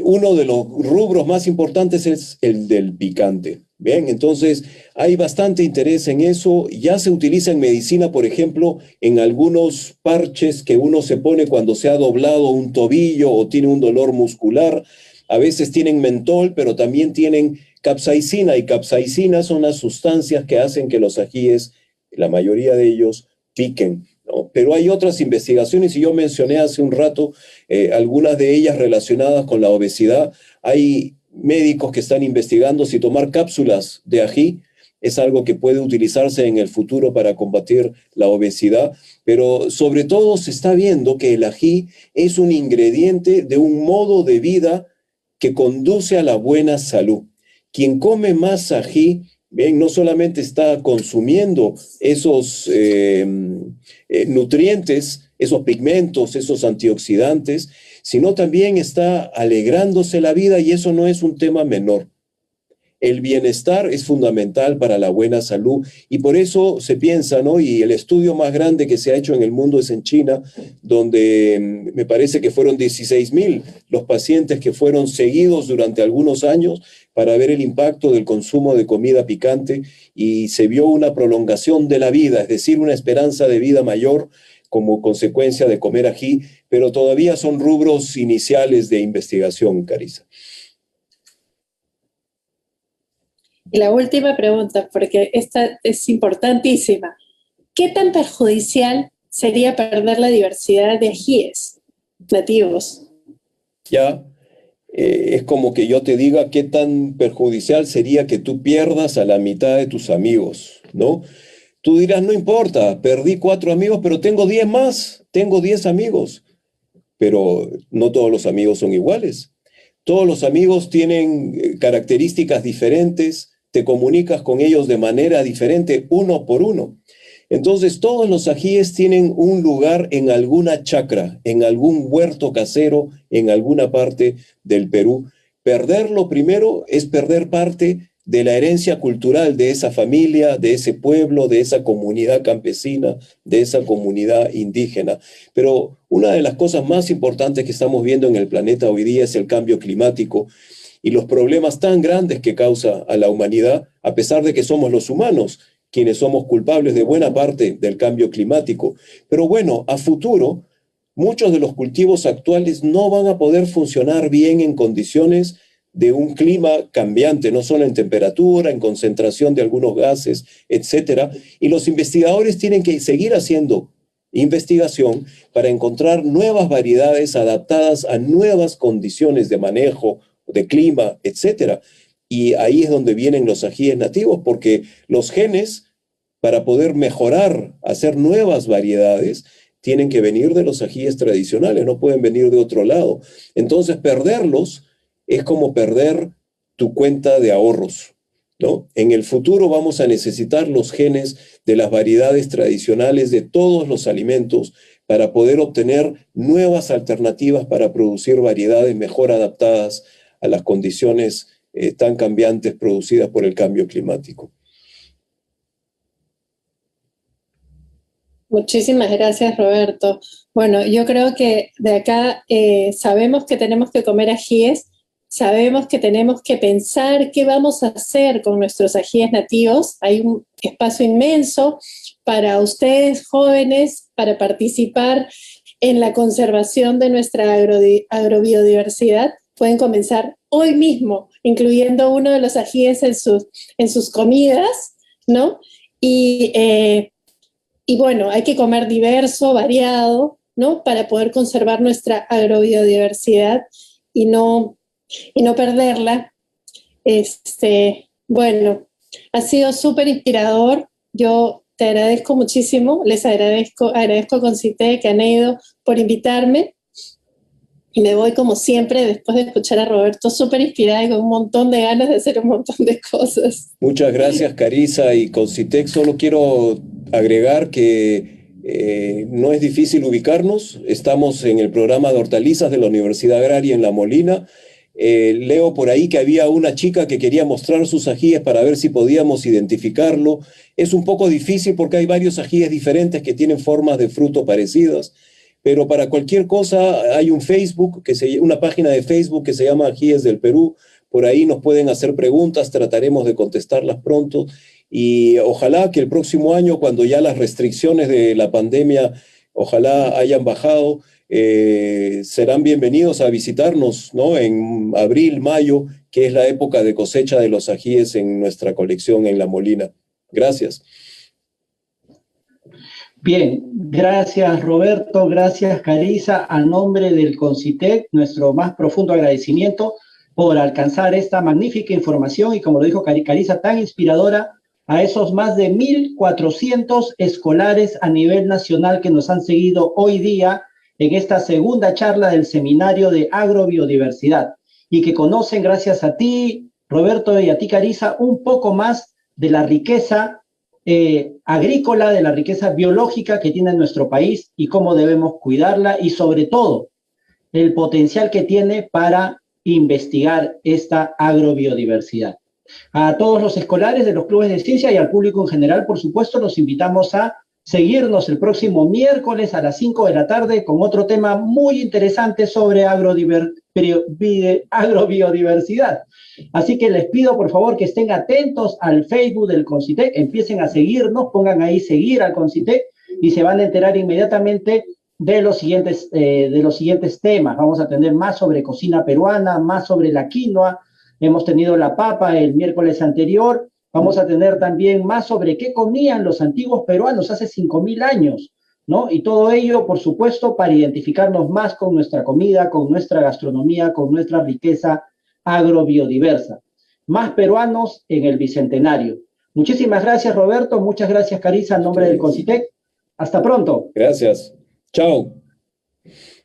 Uno de los rubros más importantes es el del picante. Bien, entonces hay bastante interés en eso. Ya se utiliza en medicina, por ejemplo, en algunos parches que uno se pone cuando se ha doblado un tobillo o tiene un dolor muscular. A veces tienen mentol, pero también tienen capsaicina, y capsaicina son las sustancias que hacen que los ajíes, la mayoría de ellos, piquen, ¿no? Pero hay otras investigaciones, y yo mencioné hace un rato algunas de ellas relacionadas con la obesidad. Hay médicos que están investigando si tomar cápsulas de ají es algo que puede utilizarse en el futuro para combatir la obesidad, pero sobre todo se está viendo que el ají es un ingrediente de un modo de vida que conduce a la buena salud. Quien come más ají, bien, no solamente está consumiendo esos nutrientes, esos pigmentos, esos antioxidantes, sino también está alegrándose la vida, y eso no es un tema menor. El bienestar es fundamental para la buena salud, y por eso se piensa, ¿no? Y el estudio más grande que se ha hecho en el mundo es en China, donde me parece que fueron 16,000 los pacientes que fueron seguidos durante algunos años para ver el impacto del consumo de comida picante, y se vio una prolongación de la vida, es decir, una esperanza de vida mayor como consecuencia de comer ají, pero todavía son rubros iniciales de investigación, Carissa. Y la última pregunta, porque esta es importantísima. ¿Qué tan perjudicial sería perder la diversidad de ajíes nativos? Ya, es como que yo te diga qué tan perjudicial sería que tú pierdas a la mitad de tus amigos, ¿no? Tú dirás, no importa, perdí 4 amigos, pero tengo 10 más, tengo 10 amigos. Pero no todos los amigos son iguales. Todos los amigos tienen características diferentes, te comunicas con ellos de manera diferente, uno por uno. Entonces, todos los ajíes tienen un lugar en alguna chacra, en algún huerto casero, en alguna parte del Perú. Perderlo primero es perder parte de la herencia cultural de esa familia, de ese pueblo, de esa comunidad campesina, de esa comunidad indígena. Pero una de las cosas más importantes que estamos viendo en el planeta hoy día es el cambio climático y los problemas tan grandes que causa a la humanidad, a pesar de que somos los humanos quienes somos culpables de buena parte del cambio climático. Pero bueno, a futuro, muchos de los cultivos actuales no van a poder funcionar bien en condiciones de un clima cambiante, no solo en temperatura, en concentración de algunos gases, etcétera. Y los investigadores tienen que seguir haciendo investigación para encontrar nuevas variedades adaptadas a nuevas condiciones de manejo, de clima, etcétera. Y ahí es donde vienen los ajíes nativos, porque los genes, para poder mejorar, hacer nuevas variedades, tienen que venir de los ajíes tradicionales, no pueden venir de otro lado. Entonces, perderlos es como perder tu cuenta de ahorros, ¿no? En el futuro vamos a necesitar los genes de las variedades tradicionales de todos los alimentos para poder obtener nuevas alternativas para producir variedades mejor adaptadas a las condiciones tan cambiantes producidas por el cambio climático. Muchísimas gracias, Roberto. Bueno, yo creo que de acá sabemos que tenemos que comer ajíes, sabemos que tenemos que pensar qué vamos a hacer con nuestros ajíes nativos. Hay un espacio inmenso para ustedes jóvenes para participar en la conservación de nuestra agrobiodiversidad. Pueden comenzar hoy mismo, incluyendo uno de los ajíes en sus comidas, ¿no? Y bueno, hay que comer diverso, variado, ¿no? Para poder conservar nuestra agrobiodiversidad y no perderla. Bueno, ha sido súper inspirador. Yo te agradezco muchísimo. Les agradezco a Concitec, a Neido, por invitarme. Y me voy, como siempre, después de escuchar a Roberto, súper inspirada y con un montón de ganas de hacer un montón de cosas. Muchas gracias, Carissa. Y Concitec, solo quiero agregar que no es difícil ubicarnos. Estamos en el programa de hortalizas de la Universidad Agraria en La Molina. Leo por ahí que había una chica que quería mostrar sus ajíes para ver si podíamos identificarlo. Es un poco difícil porque hay varios ajíes diferentes que tienen formas de fruto parecidas. Pero para cualquier cosa hay un Facebook, una página de Facebook que se llama Ajíes del Perú. Por ahí nos pueden hacer preguntas, trataremos de contestarlas pronto. Y ojalá que el próximo año, cuando ya las restricciones de la pandemia, ojalá hayan bajado, serán bienvenidos a visitarnos, ¿no? En abril, mayo, que es la época de cosecha de los ajíes en nuestra colección en La Molina. Gracias. Bien, gracias Roberto, gracias Carissa. A nombre del Concitec, nuestro más profundo agradecimiento por alcanzar esta magnífica información y, como lo dijo Carissa, tan inspiradora a esos más de 1.400 escolares a nivel nacional que nos han seguido hoy día en esta segunda charla del Seminario de Agrobiodiversidad y que conocen, gracias a ti, Roberto, y a ti, Carissa, un poco más de la riqueza agrícola, de la riqueza biológica que tiene nuestro país y cómo debemos cuidarla y, sobre todo, el potencial que tiene para investigar esta agrobiodiversidad. A todos los escolares de los clubes de ciencia y al público en general, por supuesto, los invitamos a seguirnos el próximo miércoles a las 5 de la tarde con otro tema muy interesante sobre agrobiodiversidad. Así que les pido, por favor, que estén atentos al Facebook del Concitec, empiecen a seguirnos, pongan ahí seguir al Concitec y se van a enterar inmediatamente de los siguientes temas. Vamos a tener más sobre cocina peruana, más sobre la quinoa, hemos tenido la papa el miércoles anterior, vamos a tener también más sobre qué comían los antiguos peruanos hace 5.000 años, ¿no? Y todo ello, por supuesto, para identificarnos más con nuestra comida, con nuestra gastronomía, con nuestra riqueza agrobiodiversa. Más peruanos en el Bicentenario. Muchísimas gracias, Roberto. Muchas gracias, Carissa, en nombre del Concitec. Hasta pronto. Gracias. Chao.